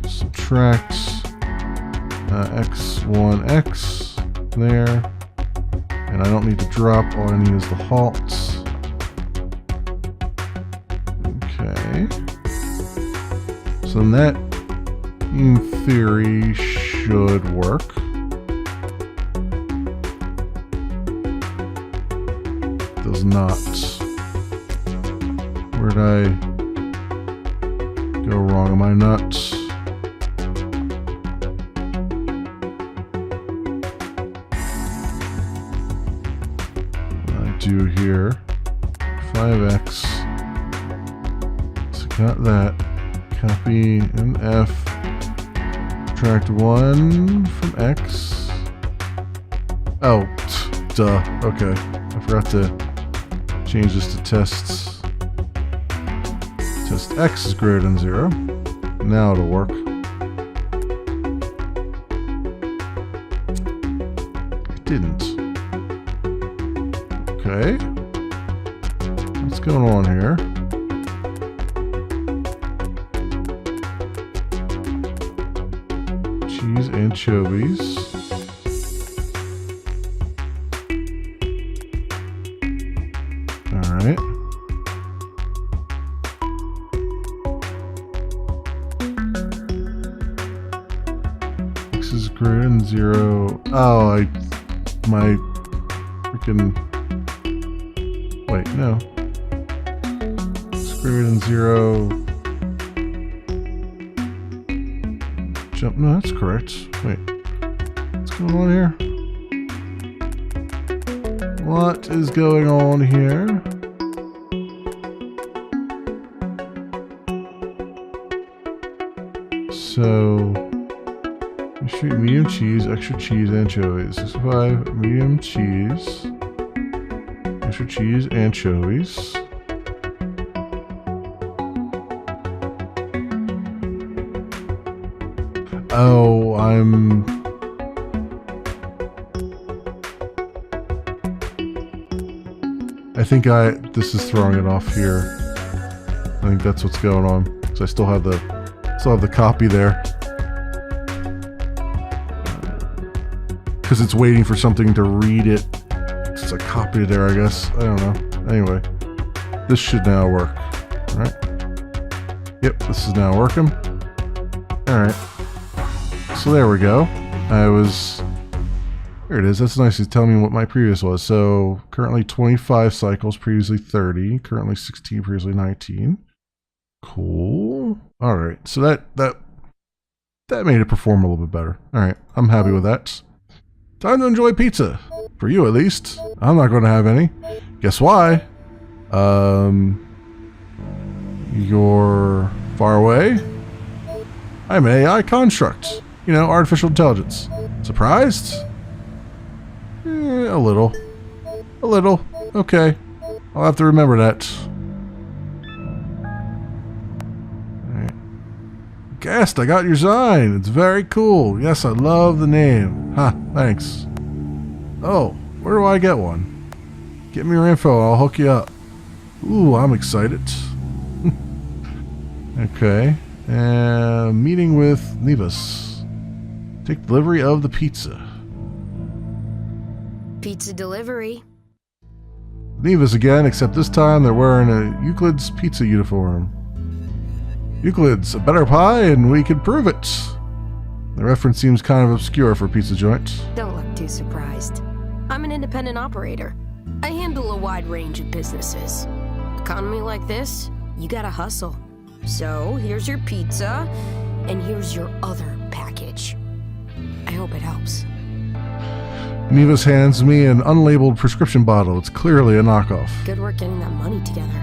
subtract x1x there, and I don't need to drop, all I need is the halt. Okay, so then that in theory should work. Does not. Where did I go wrong? Am I nuts? Do here 5x, so got that, copy an F, subtract 1 from X. Oh, duh, okay, I forgot to change this to tests. Test X is greater than 0. Now it'll work. It didn't. Okay, what's going on here? Cheese, anchovies. All right. X is greater than 0. Oh, my freaking. Wait, no. It's greater than 0. Jump. No, that's correct. Wait. What's going on here? What is going on here? So, street medium cheese, extra cheese, anchovies. 65 medium cheese. Extra cheese, anchovies. Oh, I think this is throwing it off here. I think that's what's going on. Because I still have the copy there. Because it's waiting for something to read it. Since I copied it there, I guess. I don't know. Anyway, this should now work. Alright. Yep, this is now working. Alright. So there we go. There it is. That's nice to tell me what my previous was. So currently 25 cycles, previously 30. Currently 16, previously 19. Cool. Alright, so that made it perform a little bit better. Alright, I'm happy with that. Time to enjoy pizza. For you, at least. I'm not going to have any. Guess why? You're far away. I'm an AI construct. You know, artificial intelligence. Surprised? A little. A little. Okay. I'll have to remember that. Alright. Guest, I got your sign. It's very cool. Yes, I love the name. Ha, thanks. Oh, where do I get one? Get me your info, I'll hook you up. Ooh, I'm excited. Okay. Meeting with Nevis. Take delivery of the pizza. Pizza delivery. Nevis again, except this time they're wearing a Euclid's pizza uniform. Euclid's, a better pie and we can prove it. The reference seems kind of obscure for a pizza joint. Don't look too surprised. I'm an independent operator. I handle a wide range of businesses. Economy like this, you gotta hustle. So, here's your pizza, and here's your other package. I hope it helps. Nevis hands me an unlabeled prescription bottle. It's clearly a knockoff. Good work getting that money together.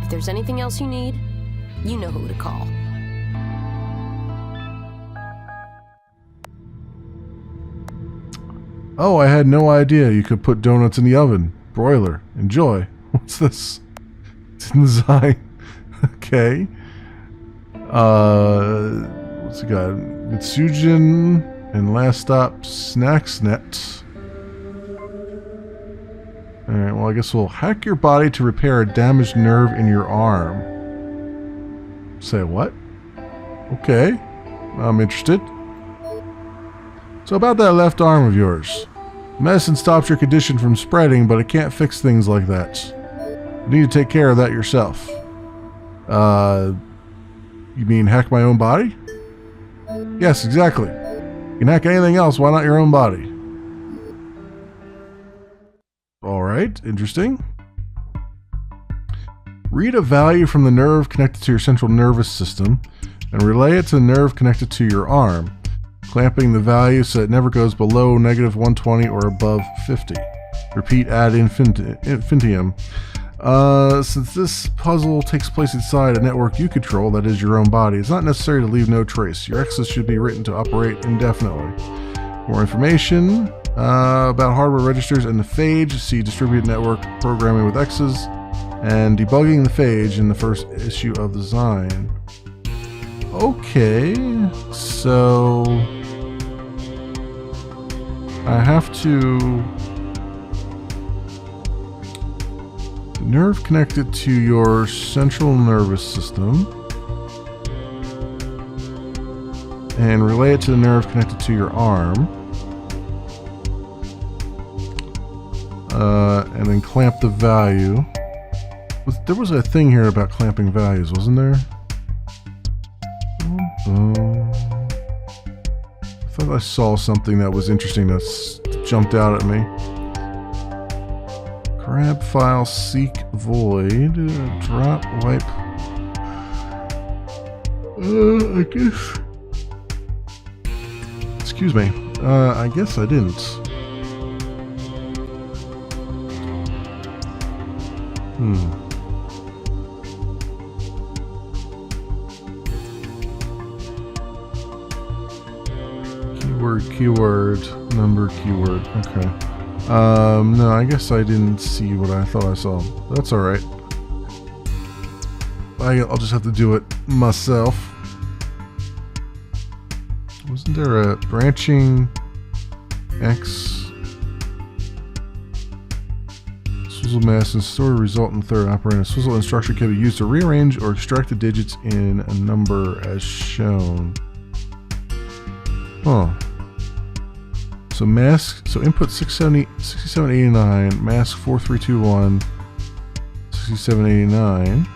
If there's anything else you need, you know who to call. Oh, I had no idea you could put donuts in the oven. Broiler. Enjoy. What's this? It's in the design. Okay. What's it got? Mitsujin and Last Stop Snacksnet. Alright, well I guess we'll hack your body to repair a damaged nerve in your arm. Say what? Okay. I'm interested. So about that left arm of yours. Medicine stops your condition from spreading, but it can't fix things like that. You need to take care of that yourself. You mean hack my own body? Yes, exactly. You can hack anything else, why not your own body? Alright, interesting. Read a value from the nerve connected to your central nervous system and relay it to the nerve connected to your arm, clamping the value so it never goes below -120 or above 50. Repeat ad infinitum. Since this puzzle takes place inside a network you control, that is your own body, it's not necessary to leave no trace. Your X's should be written to operate indefinitely. More information about hardware registers and the phage, see Distributed Network Programming with X's and Debugging the Phage in the first issue of Design. Okay, so I have to... nerve connected to your central nervous system and relay it to the nerve connected to your arm, and then clamp the value. There was a thing here about clamping values, wasn't there? I thought I saw something that was interesting that jumped out at me. Grab file, seek void, drop, wipe. I guess. Excuse me. I guess I didn't. Keyword, number, keyword. Okay. No, I guess I didn't see what I thought I saw. That's alright. I'll just have to do it myself. Wasn't there a branching X? Swizzle mass and store result in third operator. Swizzle instruction can be used to rearrange or extract the digits in a number as shown. Huh. So mask, so input 6789, mask 4321, 6789,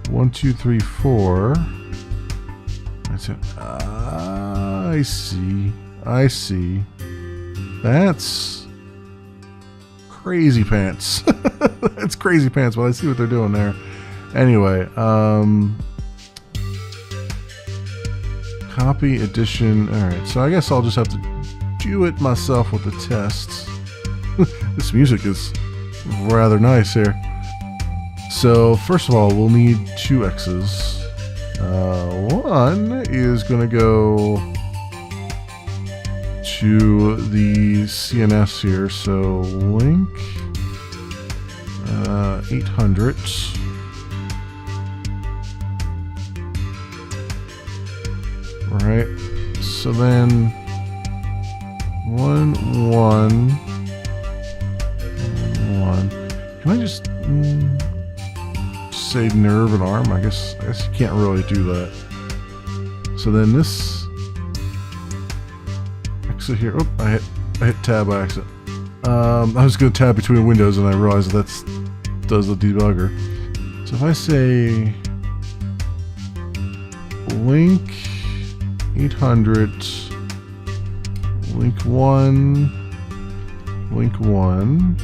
1234. That's it. I see. I see. That's crazy pants. That's crazy pants, but I see what they're doing there. Anyway, copy edition. Alright, so I guess I'll just have to do it myself with the tests. This music is rather nice here. So first of all, we'll need 2 X's. One is going to go to the CNS here. So link 800. Right. So then 1 1 1. Can I just just say nerve and arm? I guess you can't really do that. So then this exit here. Oh, I hit tab by accident. I was going to tab between windows and I realized that does the debugger. So if I say link 800 link 1 link 1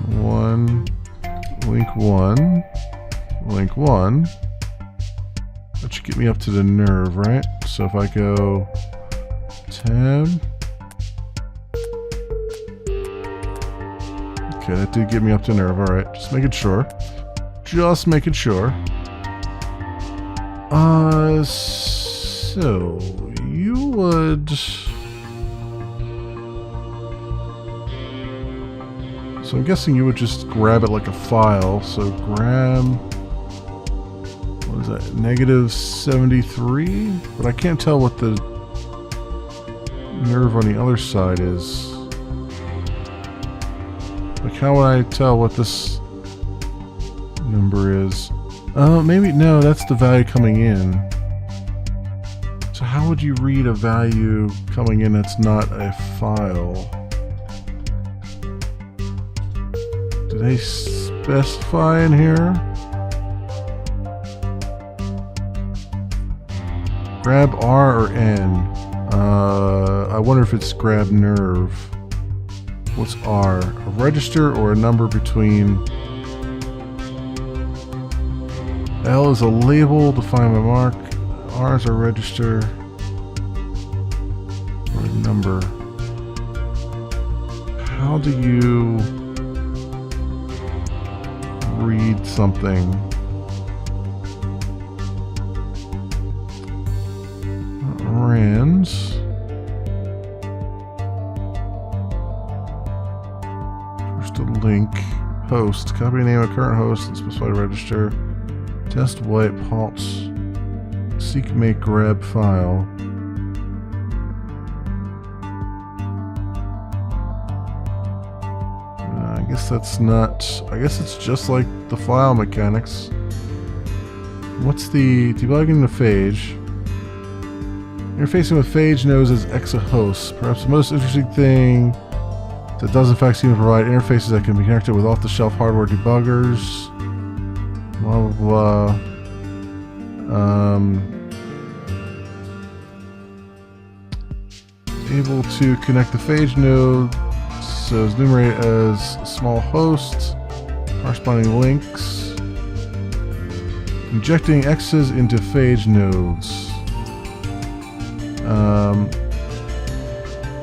1 link 1 link 1, that should get me up to the nerve, right? So if I go tab, okay, that did get me up to nerve. All right, just making sure. Just making sure. So you would. So I'm guessing you would just grab it like a file. So grab. What is that? -73. But I can't tell what the nerve on the other side is. Like, how would I tell what this number is? Maybe, no, that's the value coming in. So how would you read a value coming in that's not a file? Do they specify in here? Grab R or N? I wonder if it's grab nerve. What's R? A register or a number between? L is a label defined by mark. R is a register or a number. How do you read something? Rands. First a link. Host. Copy the name of current host and specify register. Test wipe hops. Seek make grab file. I guess that's not. I guess it's just like the file mechanics. What's the debugging the phage? Interfacing with phage nodes as EXA hosts. Perhaps the most interesting thing that does in fact seem to provide interfaces that can be connected with off-the-shelf hardware debuggers. Blah blah blah. Able to connect the phage node, so it's enumerated as small hosts, corresponding links, injecting X's into phage nodes.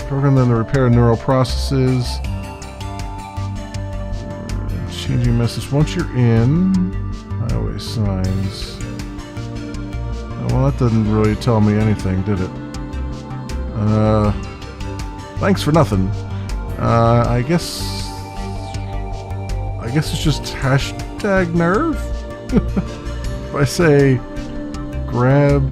Program them to repair neural processes. Changing message once you're in. Highway signs. Well, that doesn't really tell me anything, did it? Thanks for nothing. I guess it's just hashtag nerve. If I say grab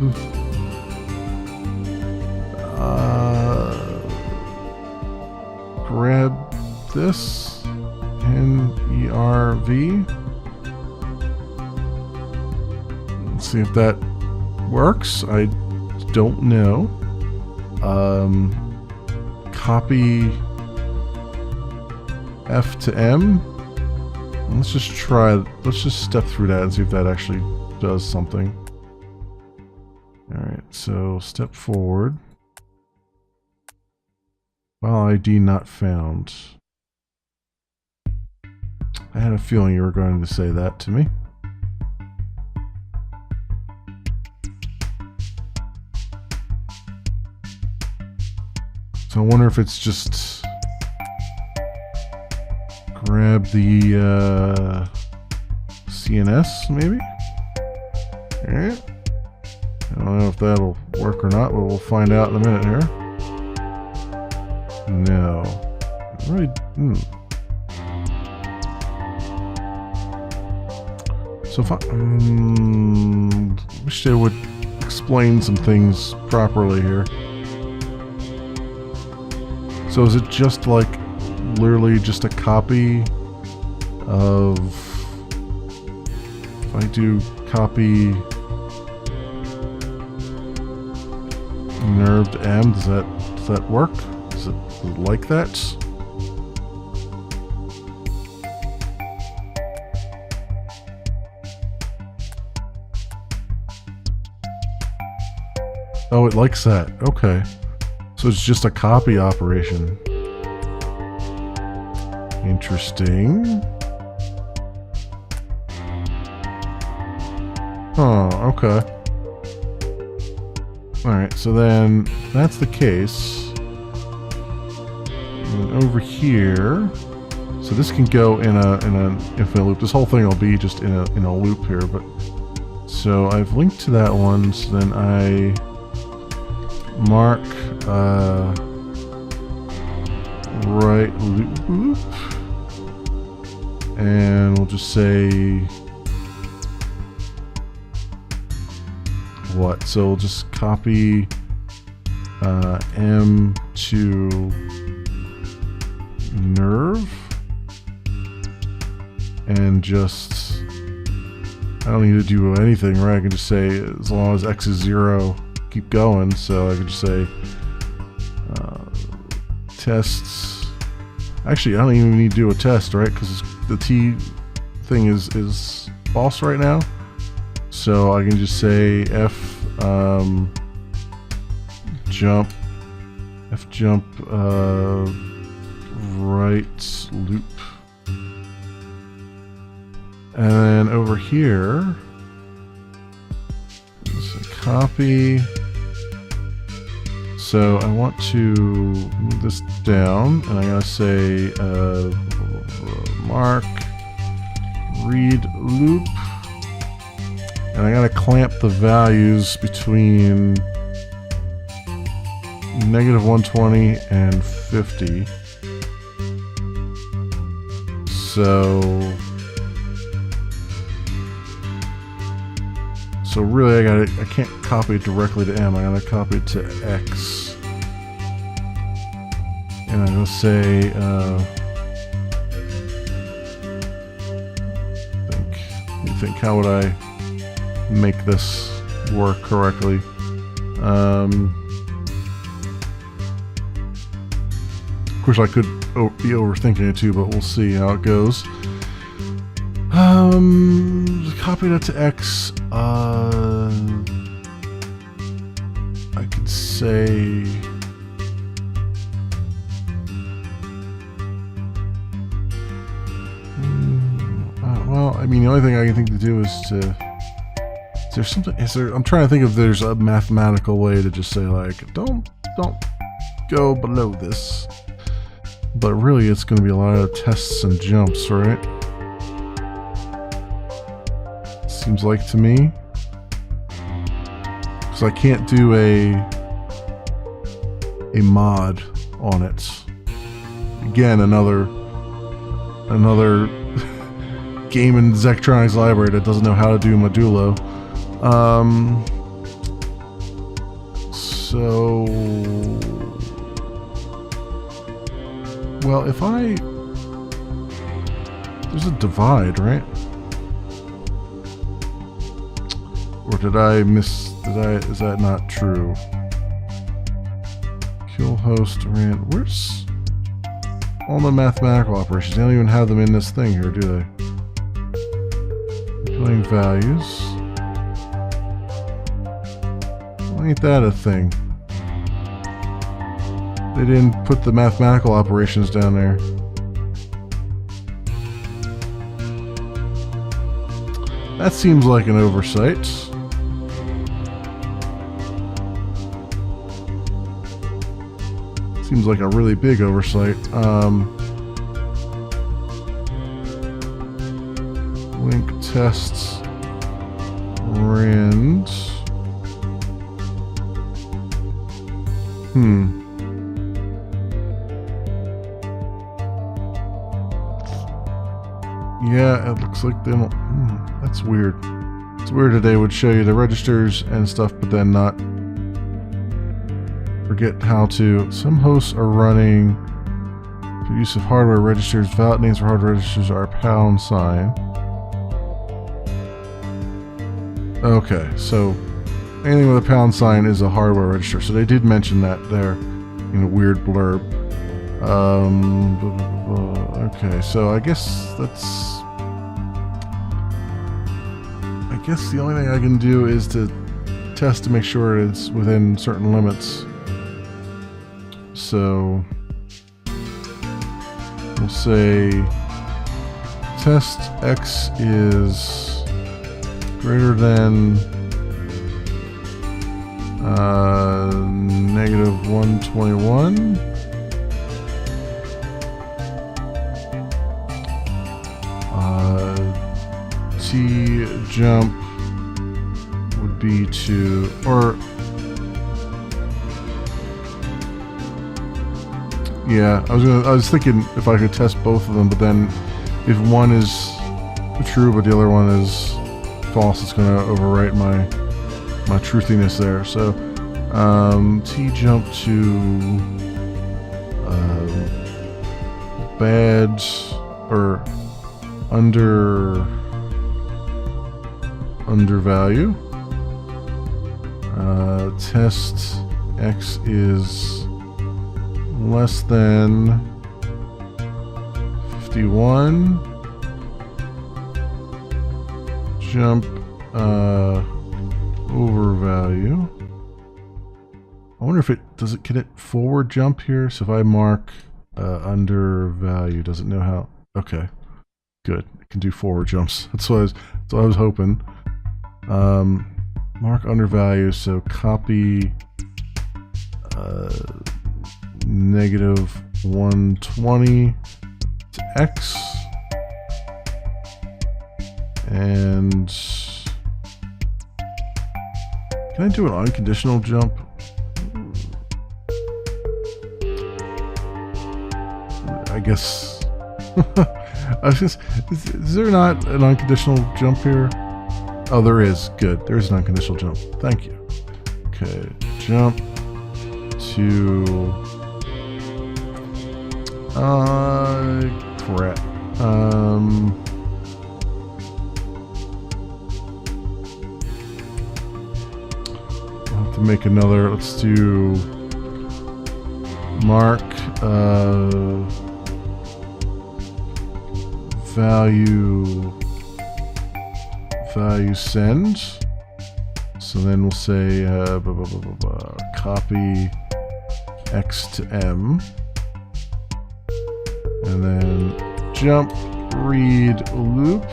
this NERV. Let's see if that works. I don't know. Copy F to M. Let's just try. Let's just step through that and see if that actually does something. All right. So step forward. File ID not found. I had a feeling you were going to say that to me. So I wonder if it's just grab the CNS, maybe? Alright. I don't know if that'll work or not, but we'll find out in a minute here. No. Really? So if I wish they would explain some things properly here. So is it just like literally just a copy of I do copy nerve to M, does that work? Is it like that? Oh, it likes that. Okay. So it's just a copy operation. Interesting. Oh, okay. Alright, so then if that's the case. And then over here. So this can go in an infinite loop. This whole thing will be just in a loop here, but so I've linked to that one, so then I mark right loop, and we'll just say what? So we'll just copy M to nerve, and just I don't need to do anything, right? I can just say as long as X is 0. Keep going, so I could just say tests. Actually, I don't even need to do a test, right? Because the T thing is false right now. So I can just say F jump right loop, and then over here just copy. So I want to move this down, and I'm going to say mark read loop, and I got to clamp the values between -120 and 50. So really I can't copy it directly to M, I gotta copy it to X. And I'm gonna say, think how would I make this work correctly? Of course I could be overthinking it too, but we'll see how it goes. Copy that to X. I could say well, I mean, the only thing I can think to do is to. Is there something? I'm trying to think if there's a mathematical way to just say like, don't go below this. But really, it's going to be a lot of tests and jumps, right? Seems like to me. Because I can't do a mod on it. Again, another game in Zectronics library that doesn't know how to do modulo. So, well, if there's a divide, right? Or did I miss? Is that not true? Kill host ran. Where's all the mathematical operations? They don't even have them in this thing here, do they? Killing values. Why ain't that a thing? They didn't put the mathematical operations down there. That seems like an oversight. Seems like a really big oversight. Link tests rand. Yeah, it looks like they don't. That's weird. It's weird that they would show you the registers and stuff, but then not forget how to. Some hosts are running for use of hardware registers. Valid names for hardware registers are #. Okay, so anything with a pound sign is a hardware register. So they did mention that there in a weird blurb. Okay, so I guess that's... I guess the only thing I can do is to test to make sure it's within certain limits. So we'll say test X is greater than negative 121. T jump would be to, or yeah, I was thinking if I could test both of them, but then if one is true but the other one is false, it's going to overwrite my truthiness there. So T jump to bad or undervalue. Test X is less than 51. Jump overvalue. I wonder if can it forward jump here? So if I mark undervalue, does it know how? Okay, good. It can do forward jumps. That's what I was hoping. Mark undervalue, so copy negative 120 to X, and can I do an unconditional jump? I guess. Is there not an unconditional jump here? Oh, there is. Good. There is an unconditional jump. Thank you. Okay. Jump to... crap. I'll have to make another... Let's do... Mark... value send. So then we'll say copy X to M, and then jump read loop.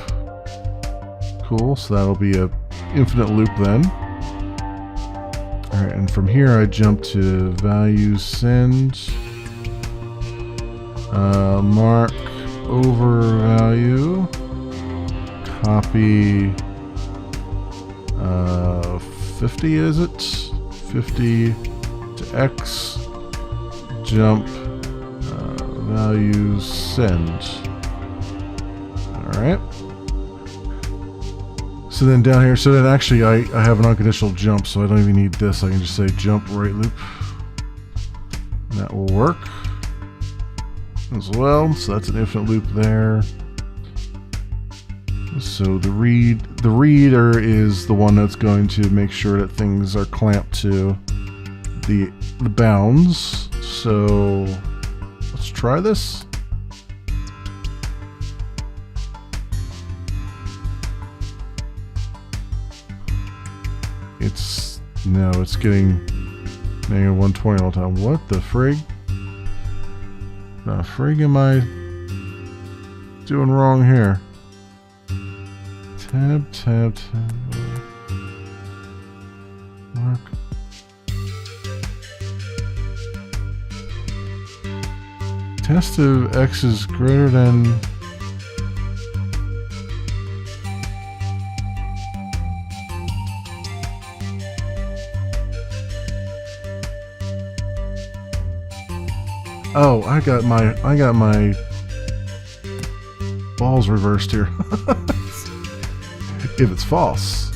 Cool. So that'll be a infinite loop then. All right, and from here I jump to value send. Mark overvalue, copy 50, is it? 50 to X, jump value send. Alright. So then down here, so then actually I have an unconditional jump, so I don't even need this. I can just say jump right loop. And that will work as well. So that's an infinite loop there. So the reader is the one that's going to make sure that things are clamped to the bounds. So let's try this. It's getting negative 120 all the time. What the frig? The frig am I doing wrong here? Tab. Mark. Test of X is greater than... Oh, I got my balls reversed here. If it's false,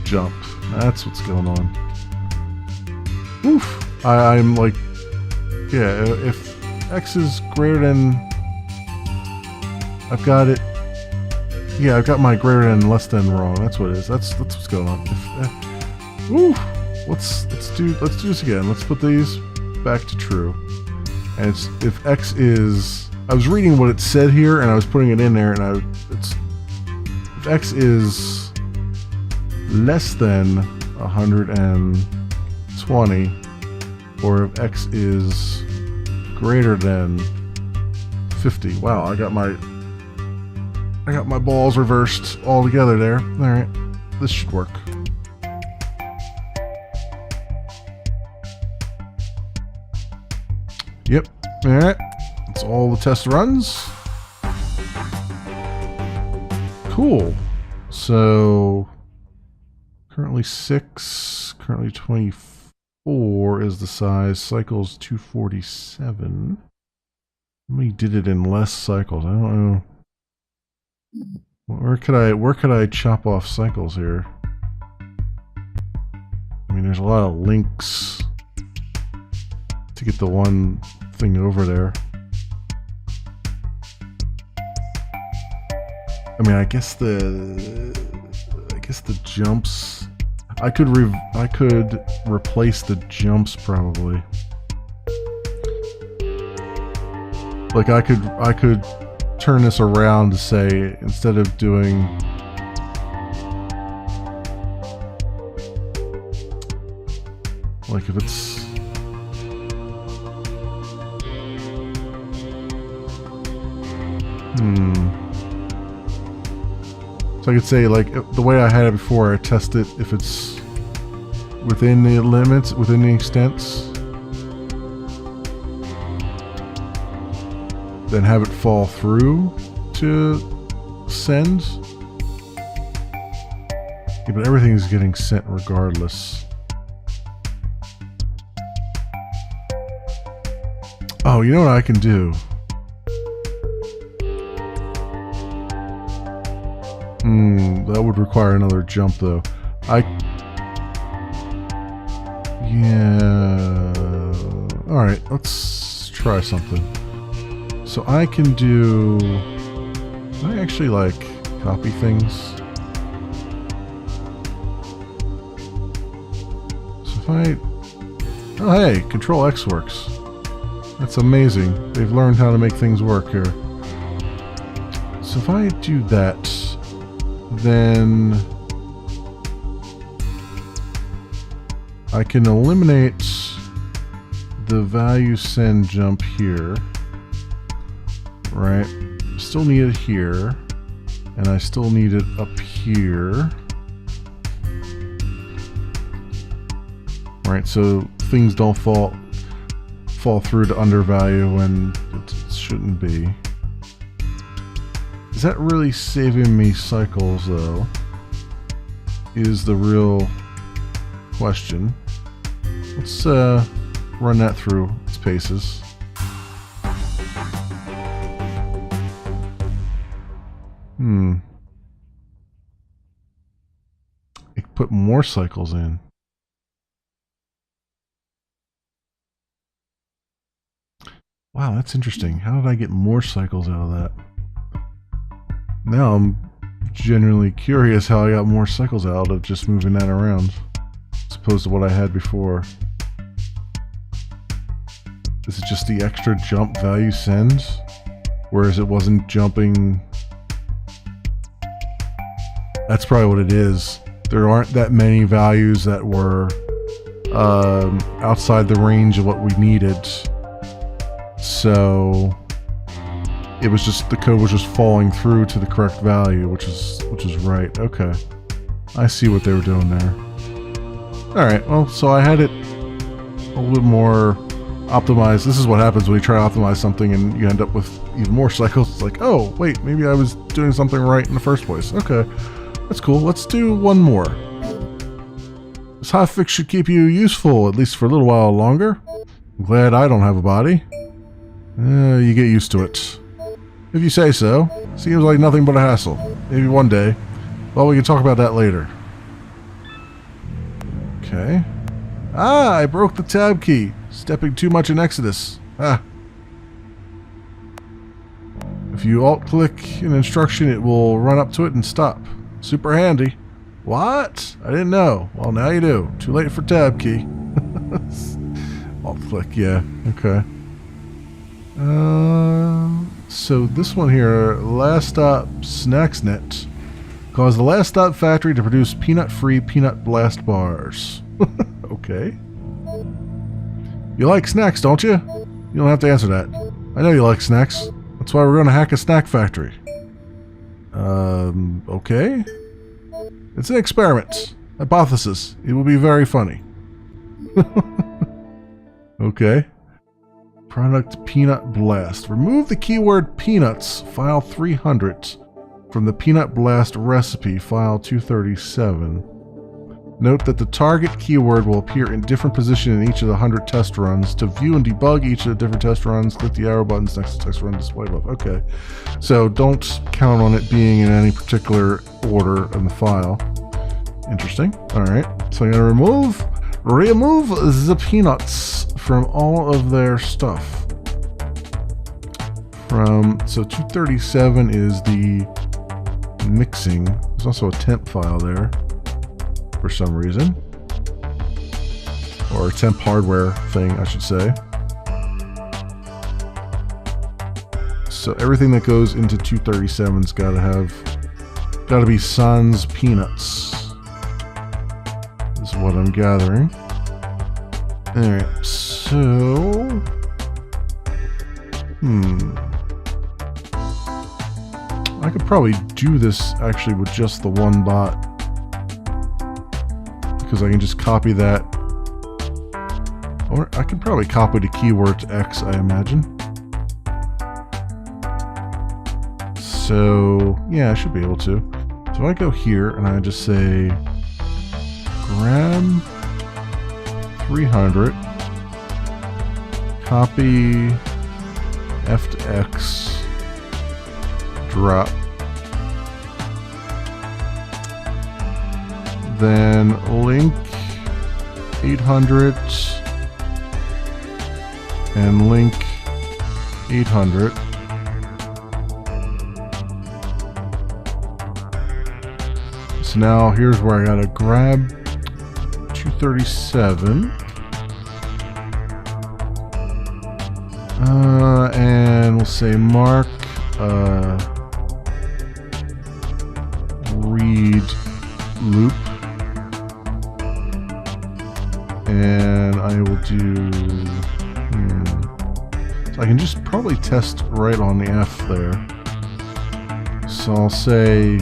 jump. That's what's going on. Oof. I'm like, yeah, if X is greater than, I've got it Yeah, I've got my greater than and less than wrong. That's what it is. That's what's going on. Let's do this again. Let's put these back to true. And it's if x is. I was reading what it said here, and I was putting it in there, and it's if x is less than 120, or if x is greater than 50. Wow, I got my balls reversed all together there. All right, this should work. Yep. All right. That's all the test runs. Cool. So currently 6, currently 24 is the size. Cycles 247. How many did it in less cycles? I don't know. Where could I chop off cycles here? I mean, there's a lot of links to get the one thing over there. I mean, I guess the jumps. I could replace the jumps probably. Like I could turn this around to say, instead of doing like if it's so I could say, like, the way I had it before, I test it if it's within the limits, within the extents, then have it fall through to send. Yeah, but everything's getting sent regardless. Oh, you know what I can do? That would require another jump, though. Yeah. Alright, let's try something. So I can do... I actually, like, copy things. So if I... Oh, hey, Control X works. That's amazing. They've learned how to make things work here. So if I do that... then I can eliminate the value send jump here, right? Still need it here, and I still need it up here, right? So things don't fall through to undervalue when it shouldn't be. Is that really saving me cycles, though? Is the real question. Let's run that through its paces. It could put more cycles in. Wow, that's interesting. How did I get more cycles out of that? Now I'm genuinely curious how I got more cycles out of just moving that around, as opposed to what I had before. Is it just the extra jump value send? Whereas it wasn't jumping... That's probably what it is. There aren't that many values that were outside the range of what we needed. So... it was just, the code was just falling through to the correct value, which is right. Okay. I see what they were doing there. Alright, well, so I had it a little bit more optimized. This is what happens when you try to optimize something and you end up with even more cycles. It's like, oh, wait, maybe I was doing something right in the first place. Okay, that's cool. Let's do one more. This hotfix should keep you useful, at least for a little while longer. I'm glad I don't have a body. You get used to it. If you say so. Seems like nothing but a hassle. Maybe one day. Well, we can talk about that later. Okay. Ah, I broke the tab key. Stepping too much in Exodus. Ah. If If you alt-click an instruction, it will run up to it and stop. Super handy. What? I didn't know. Well, now you do. Too late for tab key. Alt-click, yeah. Okay. So this one here, Last Stop Snacksnet, caused the Last Stop factory to produce peanut-free Peanut Blast bars. Okay. You like snacks, don't you? You don't have to answer that. I know you like snacks. That's why we're going to hack a snack factory. Okay. It's an experiment. Hypothesis. It will be very funny. Okay. Product Peanut Blast. Remove the keyword peanuts, file 300, from the Peanut Blast recipe, file 237. Note that the target keyword will appear in different position in each of the 100 test runs. To view and debug each of the different test runs, click the arrow buttons next to test run display above. Okay. So don't count on it being in any particular order in the file. Interesting. Alright. So I'm going to remove the peanuts from all of their stuff. So 237 is the mixing. There's also a temp file there for some reason. Or a temp hardware thing, I should say. So everything that goes into 237's gotta be sans peanuts. Is what I'm gathering. Alright, so... I could probably do this actually with just the one bot. Because I can just copy that. Or I could probably copy the keyword to X, I imagine. So, yeah, I should be able to. So I go here and I just say grab 300, copy F to X, drop, then link 800 and link 800. So now here's where I gotta grab 237 and we'll say mark read loop, and I will do so I can just probably test right on the F there. So I'll say,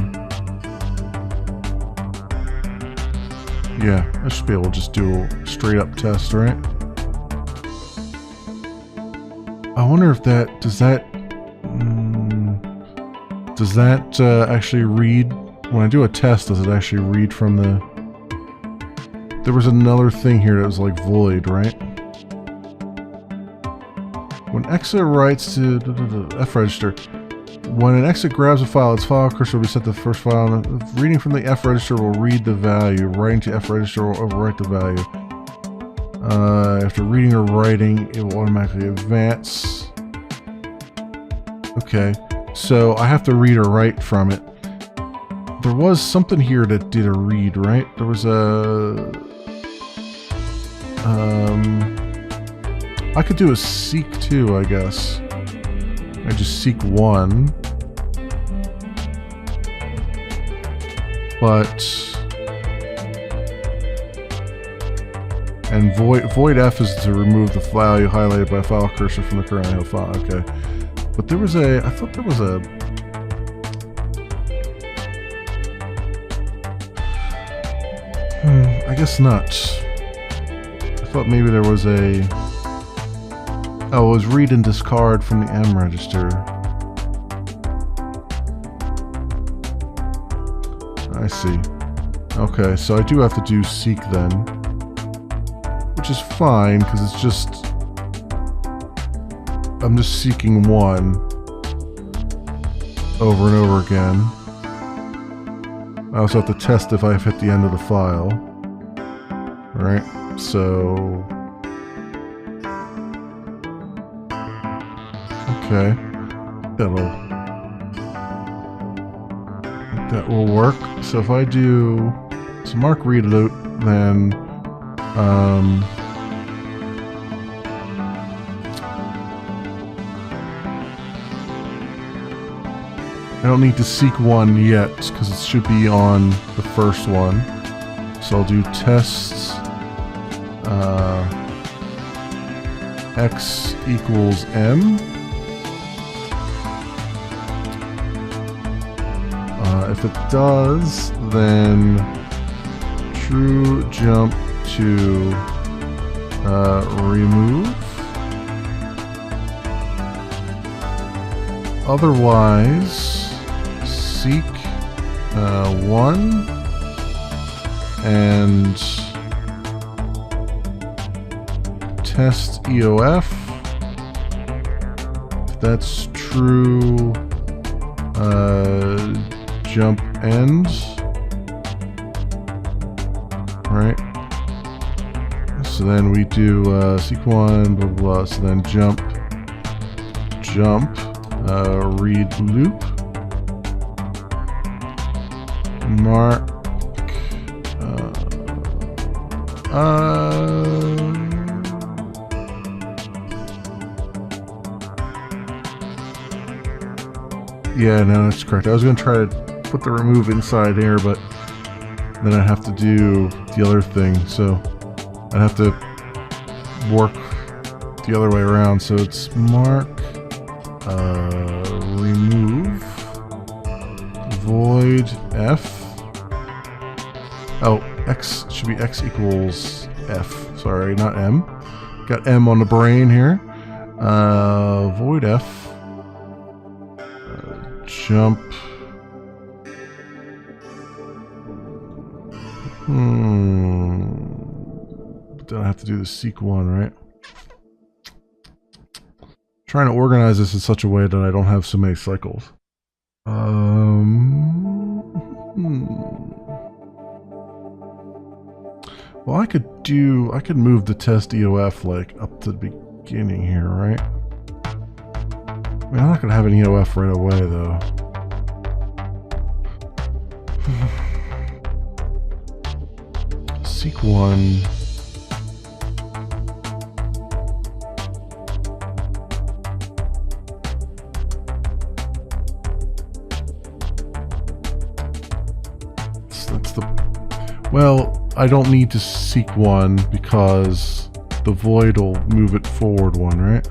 yeah, I should be able to just do a straight up test, right? I wonder if that, does that actually read, when I do a test, does it actually read from the, there was another thing here that was like void, right? When EXA writes to F register, when an EXA grabs a file, its file cursor will be set to the first file, and reading from the F register will read the value. Writing to F register will overwrite the value. After reading or writing, it will automatically advance. Okay, so I have to read or write from it. There was something here that did a read, right? There was a... I could do a seek too, I guess. I just seek one. But... And void F is to remove the value highlighted by file cursor from the current IO file. Okay. But there was a... I thought there was a... I guess not. I thought maybe there was a... Oh, it was read and discard from the M register. I see. Okay, so I do have to do seek then. Which is fine, because it's just... I'm just seeking one over and over again. I also have to test if I've hit the end of the file. Right, so... Okay. That'll that will work. So if I do so mark read loop, then I don't need to seek one yet because it should be on the first one. So I'll do test x equals m. If it does, then true jump to remove. Otherwise, seek 1 and test EOF. If that's true, jump end. Right. So then we do seek 1, blah, blah, blah. So then jump, read loop, mark, yeah, no, that's correct. I was going to try to put the remove inside here, but then I'd have to do the other thing, so I'd have to work the other way around. So it's mark, remove, void f. Oh, x should be x equals f. Sorry, not m. Got m on the brain here. Void f. Jump. But then I have to do the seek 1, right? Trying to organize this in such a way that I don't have so many cycles. Well, I could move the test EOF like up to the beginning here, right? I mean, I'm not gonna have an EOF right away though. Seek 1. That's the... Well, I don't need to seek 1 because the void will move it forward 1, right?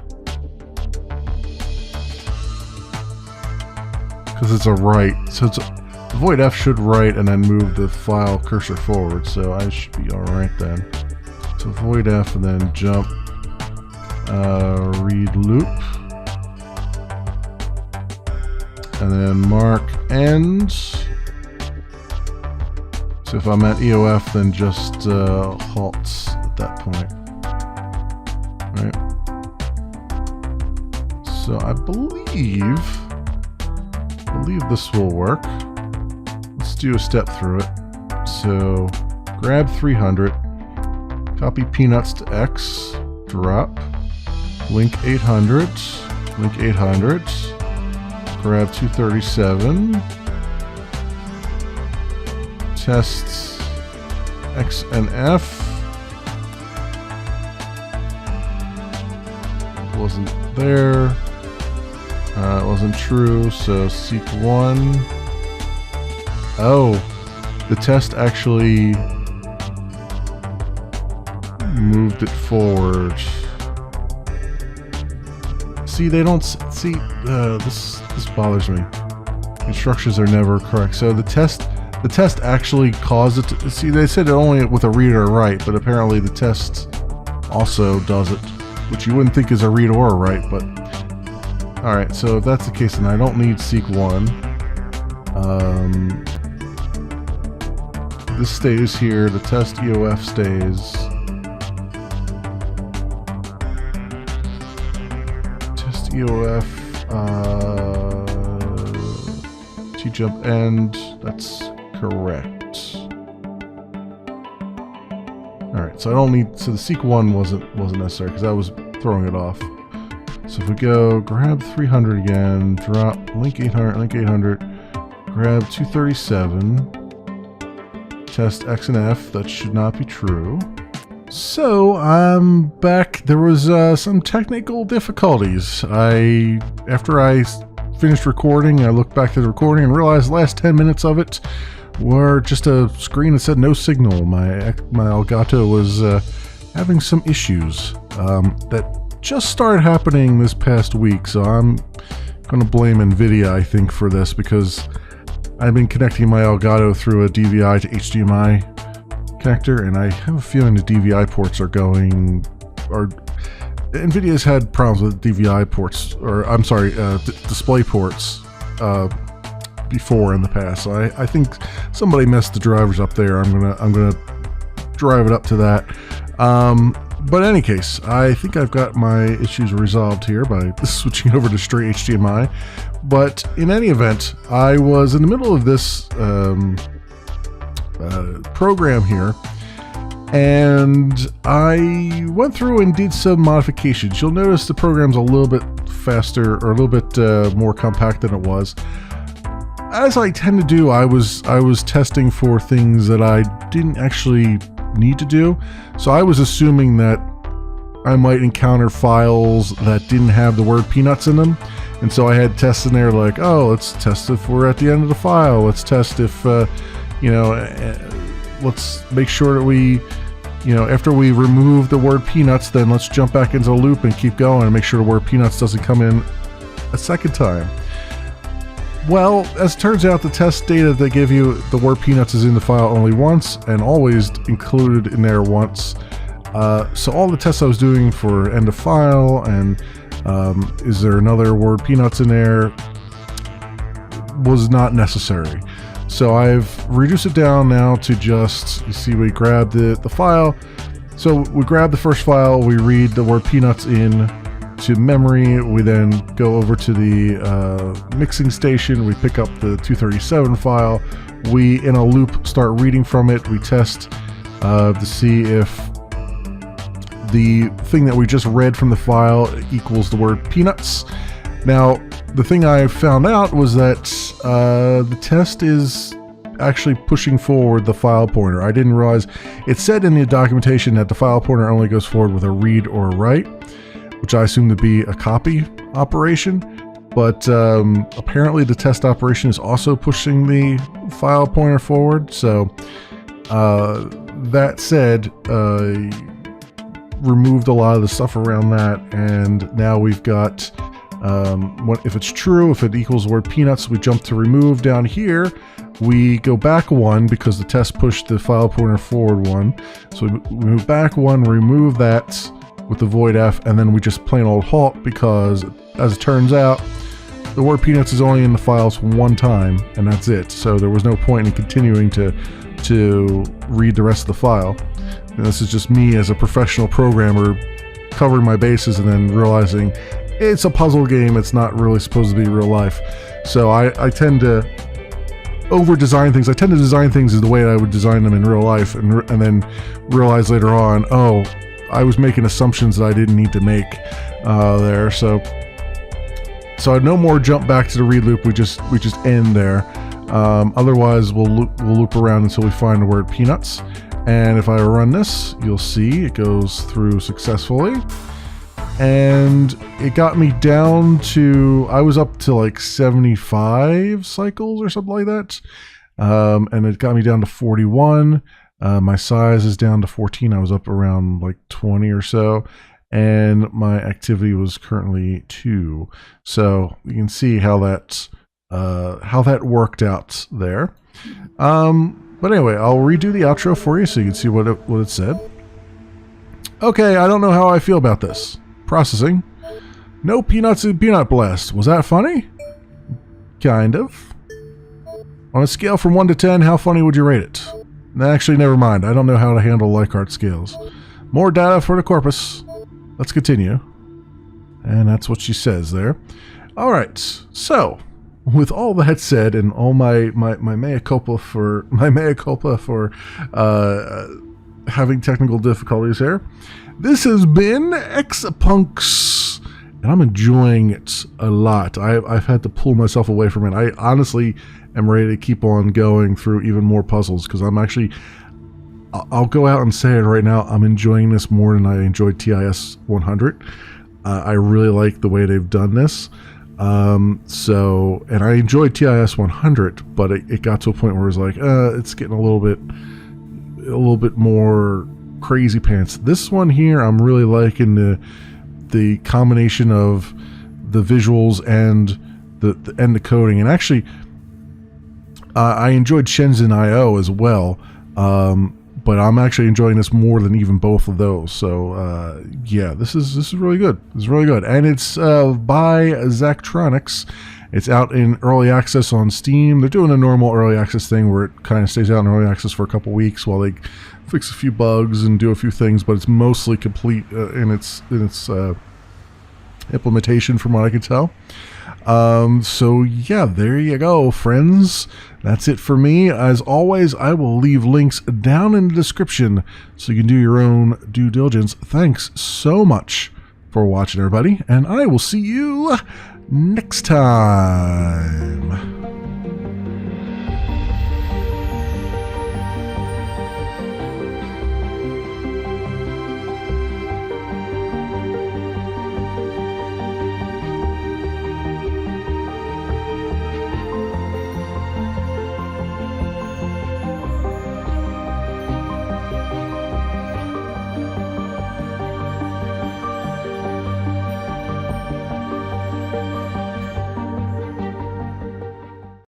Because it's a write. So it's the void F should write and then move the file cursor forward, so I should be alright then. So void F and then jump, read loop, and then mark end. So if I'm at EOF, then just halts at that point. Right? So I believe this will work. Let's do a step through it. So grab 300, copy peanuts to X, drop, link 800, grab 237, tests X and F. Wasn't there. It wasn't true, so seek 1. Oh, the test actually moved it forward. See, they don't see. This bothers me. Instructions are never correct. So the test actually caused it to see. They said it only with a read or a write, but apparently the test also does it, which you wouldn't think is a read or a write, but. Alright, so if that's the case, then I don't need seek 1. This stays here, the test EOF stays. Test EOF, T-jump end, that's correct. Alright, so I don't need, so the seek 1 wasn't necessary, because I was throwing it off. So if we go grab 300 again, drop link 800, grab 237. Test X and F. That should not be true. So I'm back. There was some technical difficulties. After I finished recording, I looked back to the recording and realized the last 10 minutes of it were just a screen that said no signal. My Elgato was having some issues that just started happening this past week. So I'm going to blame NVIDIA, I think, for this, because I've been connecting my Elgato through a DVI to HDMI connector, and I have a feeling the DVI ports NVIDIA's had problems with DVI ports, or I'm sorry, display ports before in the past. So I think somebody messed the drivers up there. I'm gonna drive it up to that. But in any case, I think I've got my issues resolved here by switching over to straight HDMI. But in any event, I was in the middle of this program here, and I went through and did some modifications. You'll notice the program's a little bit faster, or a little bit more compact than it was. As I tend to do, I was testing for things that I didn't actually need to do. So I was assuming that I might encounter files that didn't have the word peanuts in them. And so I had tests in there like, oh, let's test if we're at the end of the file. Let's test if, let's make sure that we, after we remove the word peanuts, then let's jump back into the loop and keep going and make sure the word peanuts doesn't come in a second time. Well, as it turns out, the test data they give you, the word peanuts is in the file only once and always included in there once. So all the tests I was doing for end of file and is there another word peanuts in there was not necessary. So I've reduced it down now to just, you see, we grab the file. So we grab the first file, we read the word peanuts in to memory, we then go over to the mixing station, we pick up the 237 file, we in a loop start reading from it, we test to see if the thing that we just read from the file equals the word peanuts. Now, the thing I found out was that the test is actually pushing forward the file pointer. I didn't realize, it said in the documentation that the file pointer only goes forward with a read or a write, which I assume to be a copy operation, but apparently the test operation is also pushing the file pointer forward. So that said, removed a lot of the stuff around that, and now we've got if it's true, if it equals the word peanuts, we jump to remove down here. We go back one because the test pushed the file pointer forward one. So we move back one, remove that with the void F, and then we just plain old halt because, as it turns out, the word peanuts is only in the files one time, and that's it. So there was no point in continuing to read the rest of the file. And this is just me as a professional programmer covering my bases and then realizing it's a puzzle game, it's not really supposed to be real life. So I tend to over-design things. I tend to design things the way I would design them in real life, and then realize later on, oh, I was making assumptions that I didn't need to make there. So no more jump back to the read loop. We just end there. Otherwise, we'll loop around until we find the word peanuts. And if I run this, you'll see it goes through successfully. And it got me down to, I was up to like 75 cycles or something like that. And it got me down to 41. My size is down to 14. I was up around like 20 or so. And my activity was currently 2. So you can see how that worked out there. But anyway, I'll redo the outro for you so you can see what it said. Okay, I don't know how I feel about this. Processing. No peanuts in Peanut Blast. Was that funny? Kind of. On a scale from 1 to 10, how funny would you rate it? Actually, never mind. I don't know how to handle Likert scales. More data for the corpus. Let's continue. And that's what she says there. All right. So, with all that said, and all my mea culpa for having technical difficulties here, this has been EXAPUNKS, and I'm enjoying it a lot. I've had to pull myself away from it. I honestly am ready to keep on going through even more puzzles, because I'll go out and say it right now, I'm enjoying this more than I enjoyed TIS 100. I really like the way they've done this. And I enjoyed TIS 100, but it got to a point where it was like, it's getting a little bit more crazy pants. This one here, I'm really liking the combination of the visuals and the coding. And actually, I enjoyed Shenzhen IO as well. But I'm actually enjoying this more than even both of those. So yeah, this is really good. It's really good, and it's by Zachtronics. It's out in early access on Steam. They're doing a normal early access thing where it kind of stays out in early access for a couple weeks while they fix a few bugs and do a few things. But it's mostly complete in its implementation, from what I can tell. So yeah, there you go, friends. That's it for me. As always, I will leave links down in the description so you can do your own due diligence. Thanks so much for watching, everybody, and I will see you next time.